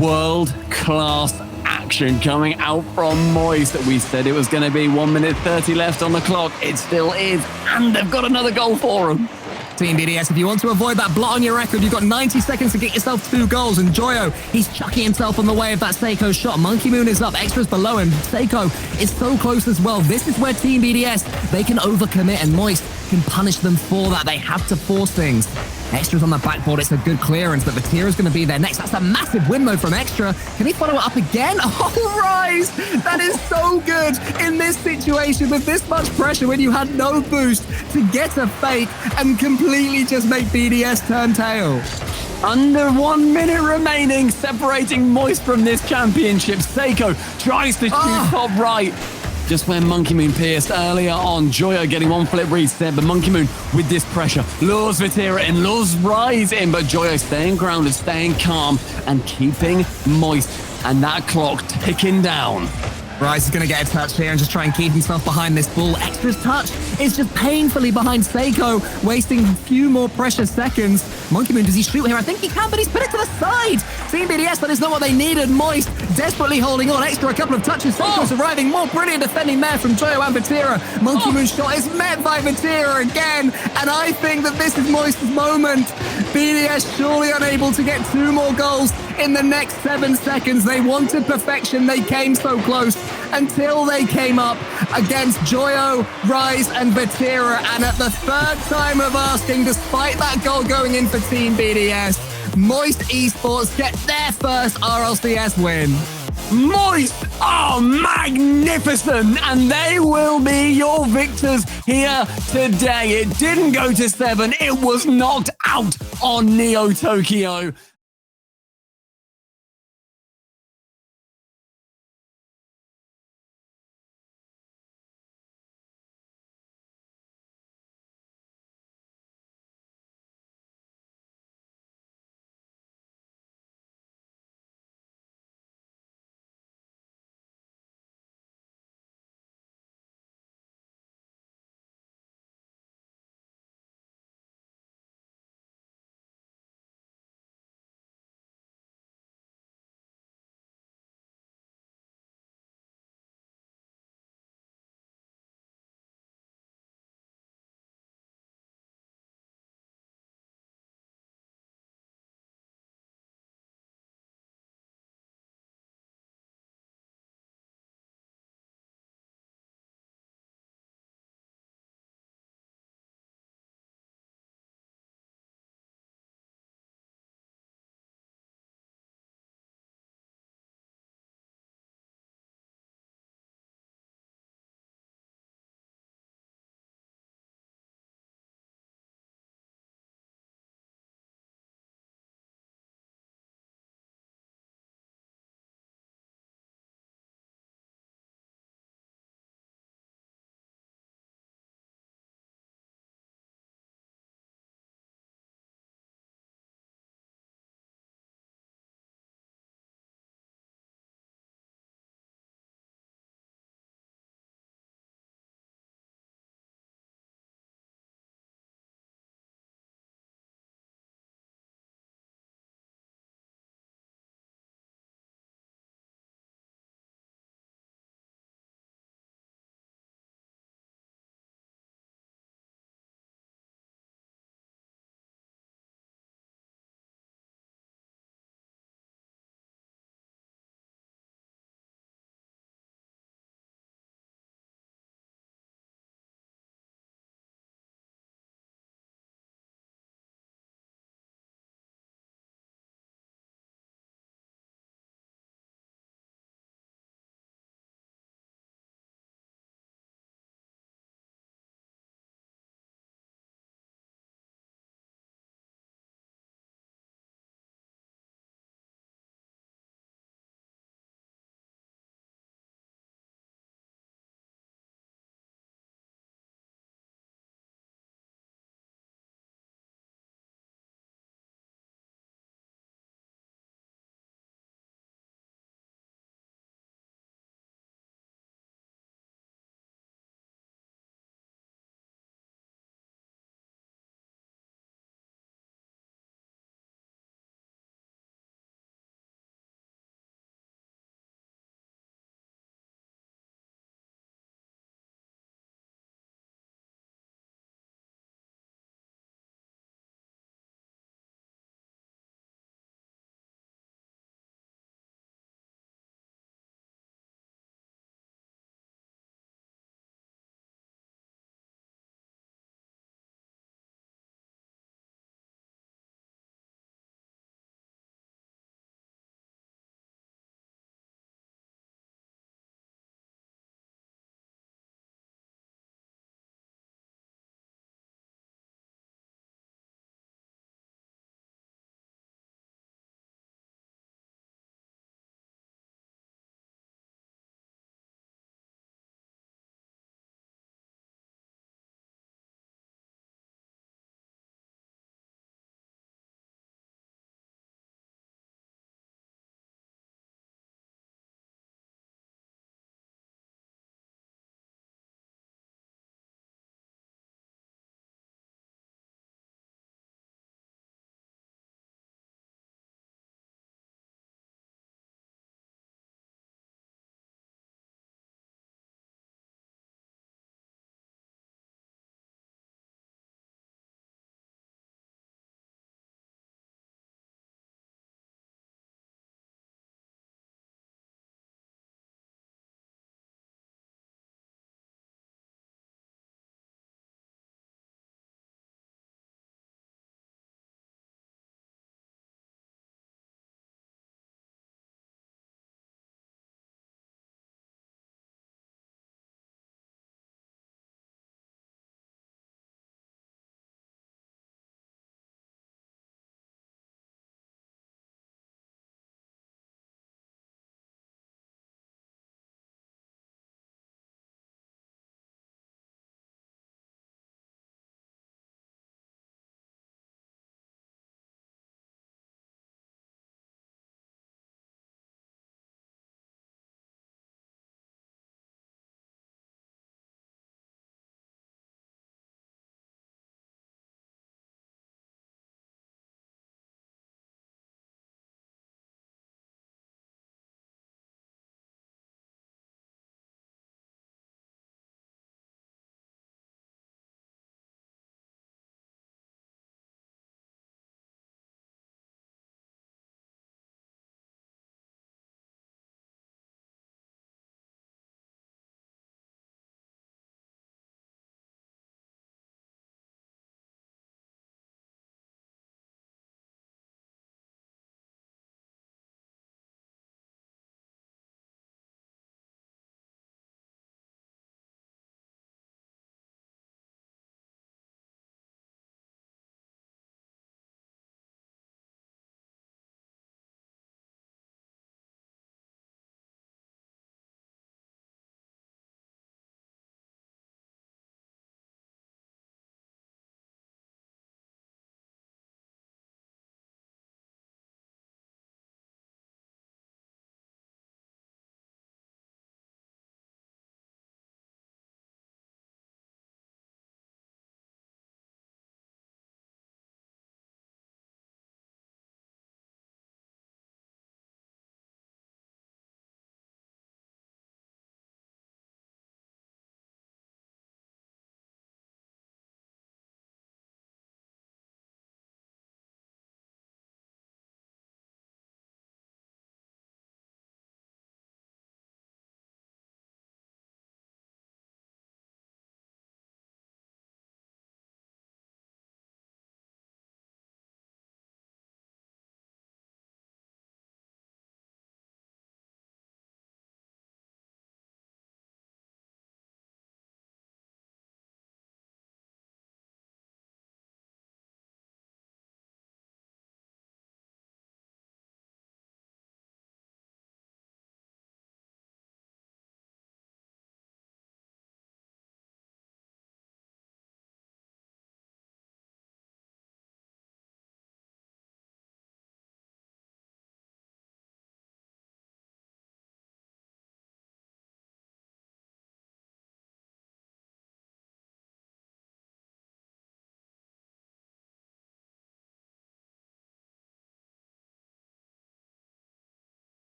World-class action coming out from Moist. We said it was going to be 1 minute 30 left on the clock. It still is. And they've got another goal for them. Team BDS, if you want to avoid that blot on your record, you've got 90 seconds to get yourself 2 goals. And Joyo, he's chucking himself on the way of that Seiko shot. Monkey Moon is up, Extra's below him. Seiko is so close as well. This is where Team BDS, they can overcommit, and Moist can punish them for that. They have to force things. Extra's on the backboard. It's a good clearance, but Vatira's going to be there next. That's a massive win mode from Extra. Can he follow it up again? Oh, Rise! That is so good in this situation with this much pressure when you had no boost to get a fake and completely just make BDS turn tail. Under 1 minute remaining, separating Moist from this championship. Seiko tries to shoot top right. Just where Monkey Moon pierced earlier on. Joyo getting 1 flip reset, but Monkey Moon with this pressure lures Vatira in, lures Rise in, but Joyo staying grounded, staying calm, and keeping Moist. And that clock ticking down. Rise is going to get a touch here and just try and keep himself behind this ball. Extra's touch is just painfully behind Seiko, wasting a few more precious seconds. Monkey Moon, does he shoot here? I think he can, but he's put it to the side. Team BDS, that is not what they needed. Moist desperately holding on. Extra a couple of touches. Seiko's arriving. More brilliant defending there from Joyo and Vatira. Monkey Moon's shot is met by Vatira again. And I think that this is Moist's moment. BDS surely unable to get 2 more goals in the next 7 seconds. They wanted perfection. They came so close until they came up against Joyo, Rise, and Vatira. And at the 3rd time of asking, despite that goal going in for Team BDS, Moist Esports get their first RLCS win. Moist are magnificent, and they will be your victors here today. It didn't go to 7. It was knocked out on Neo Tokyo.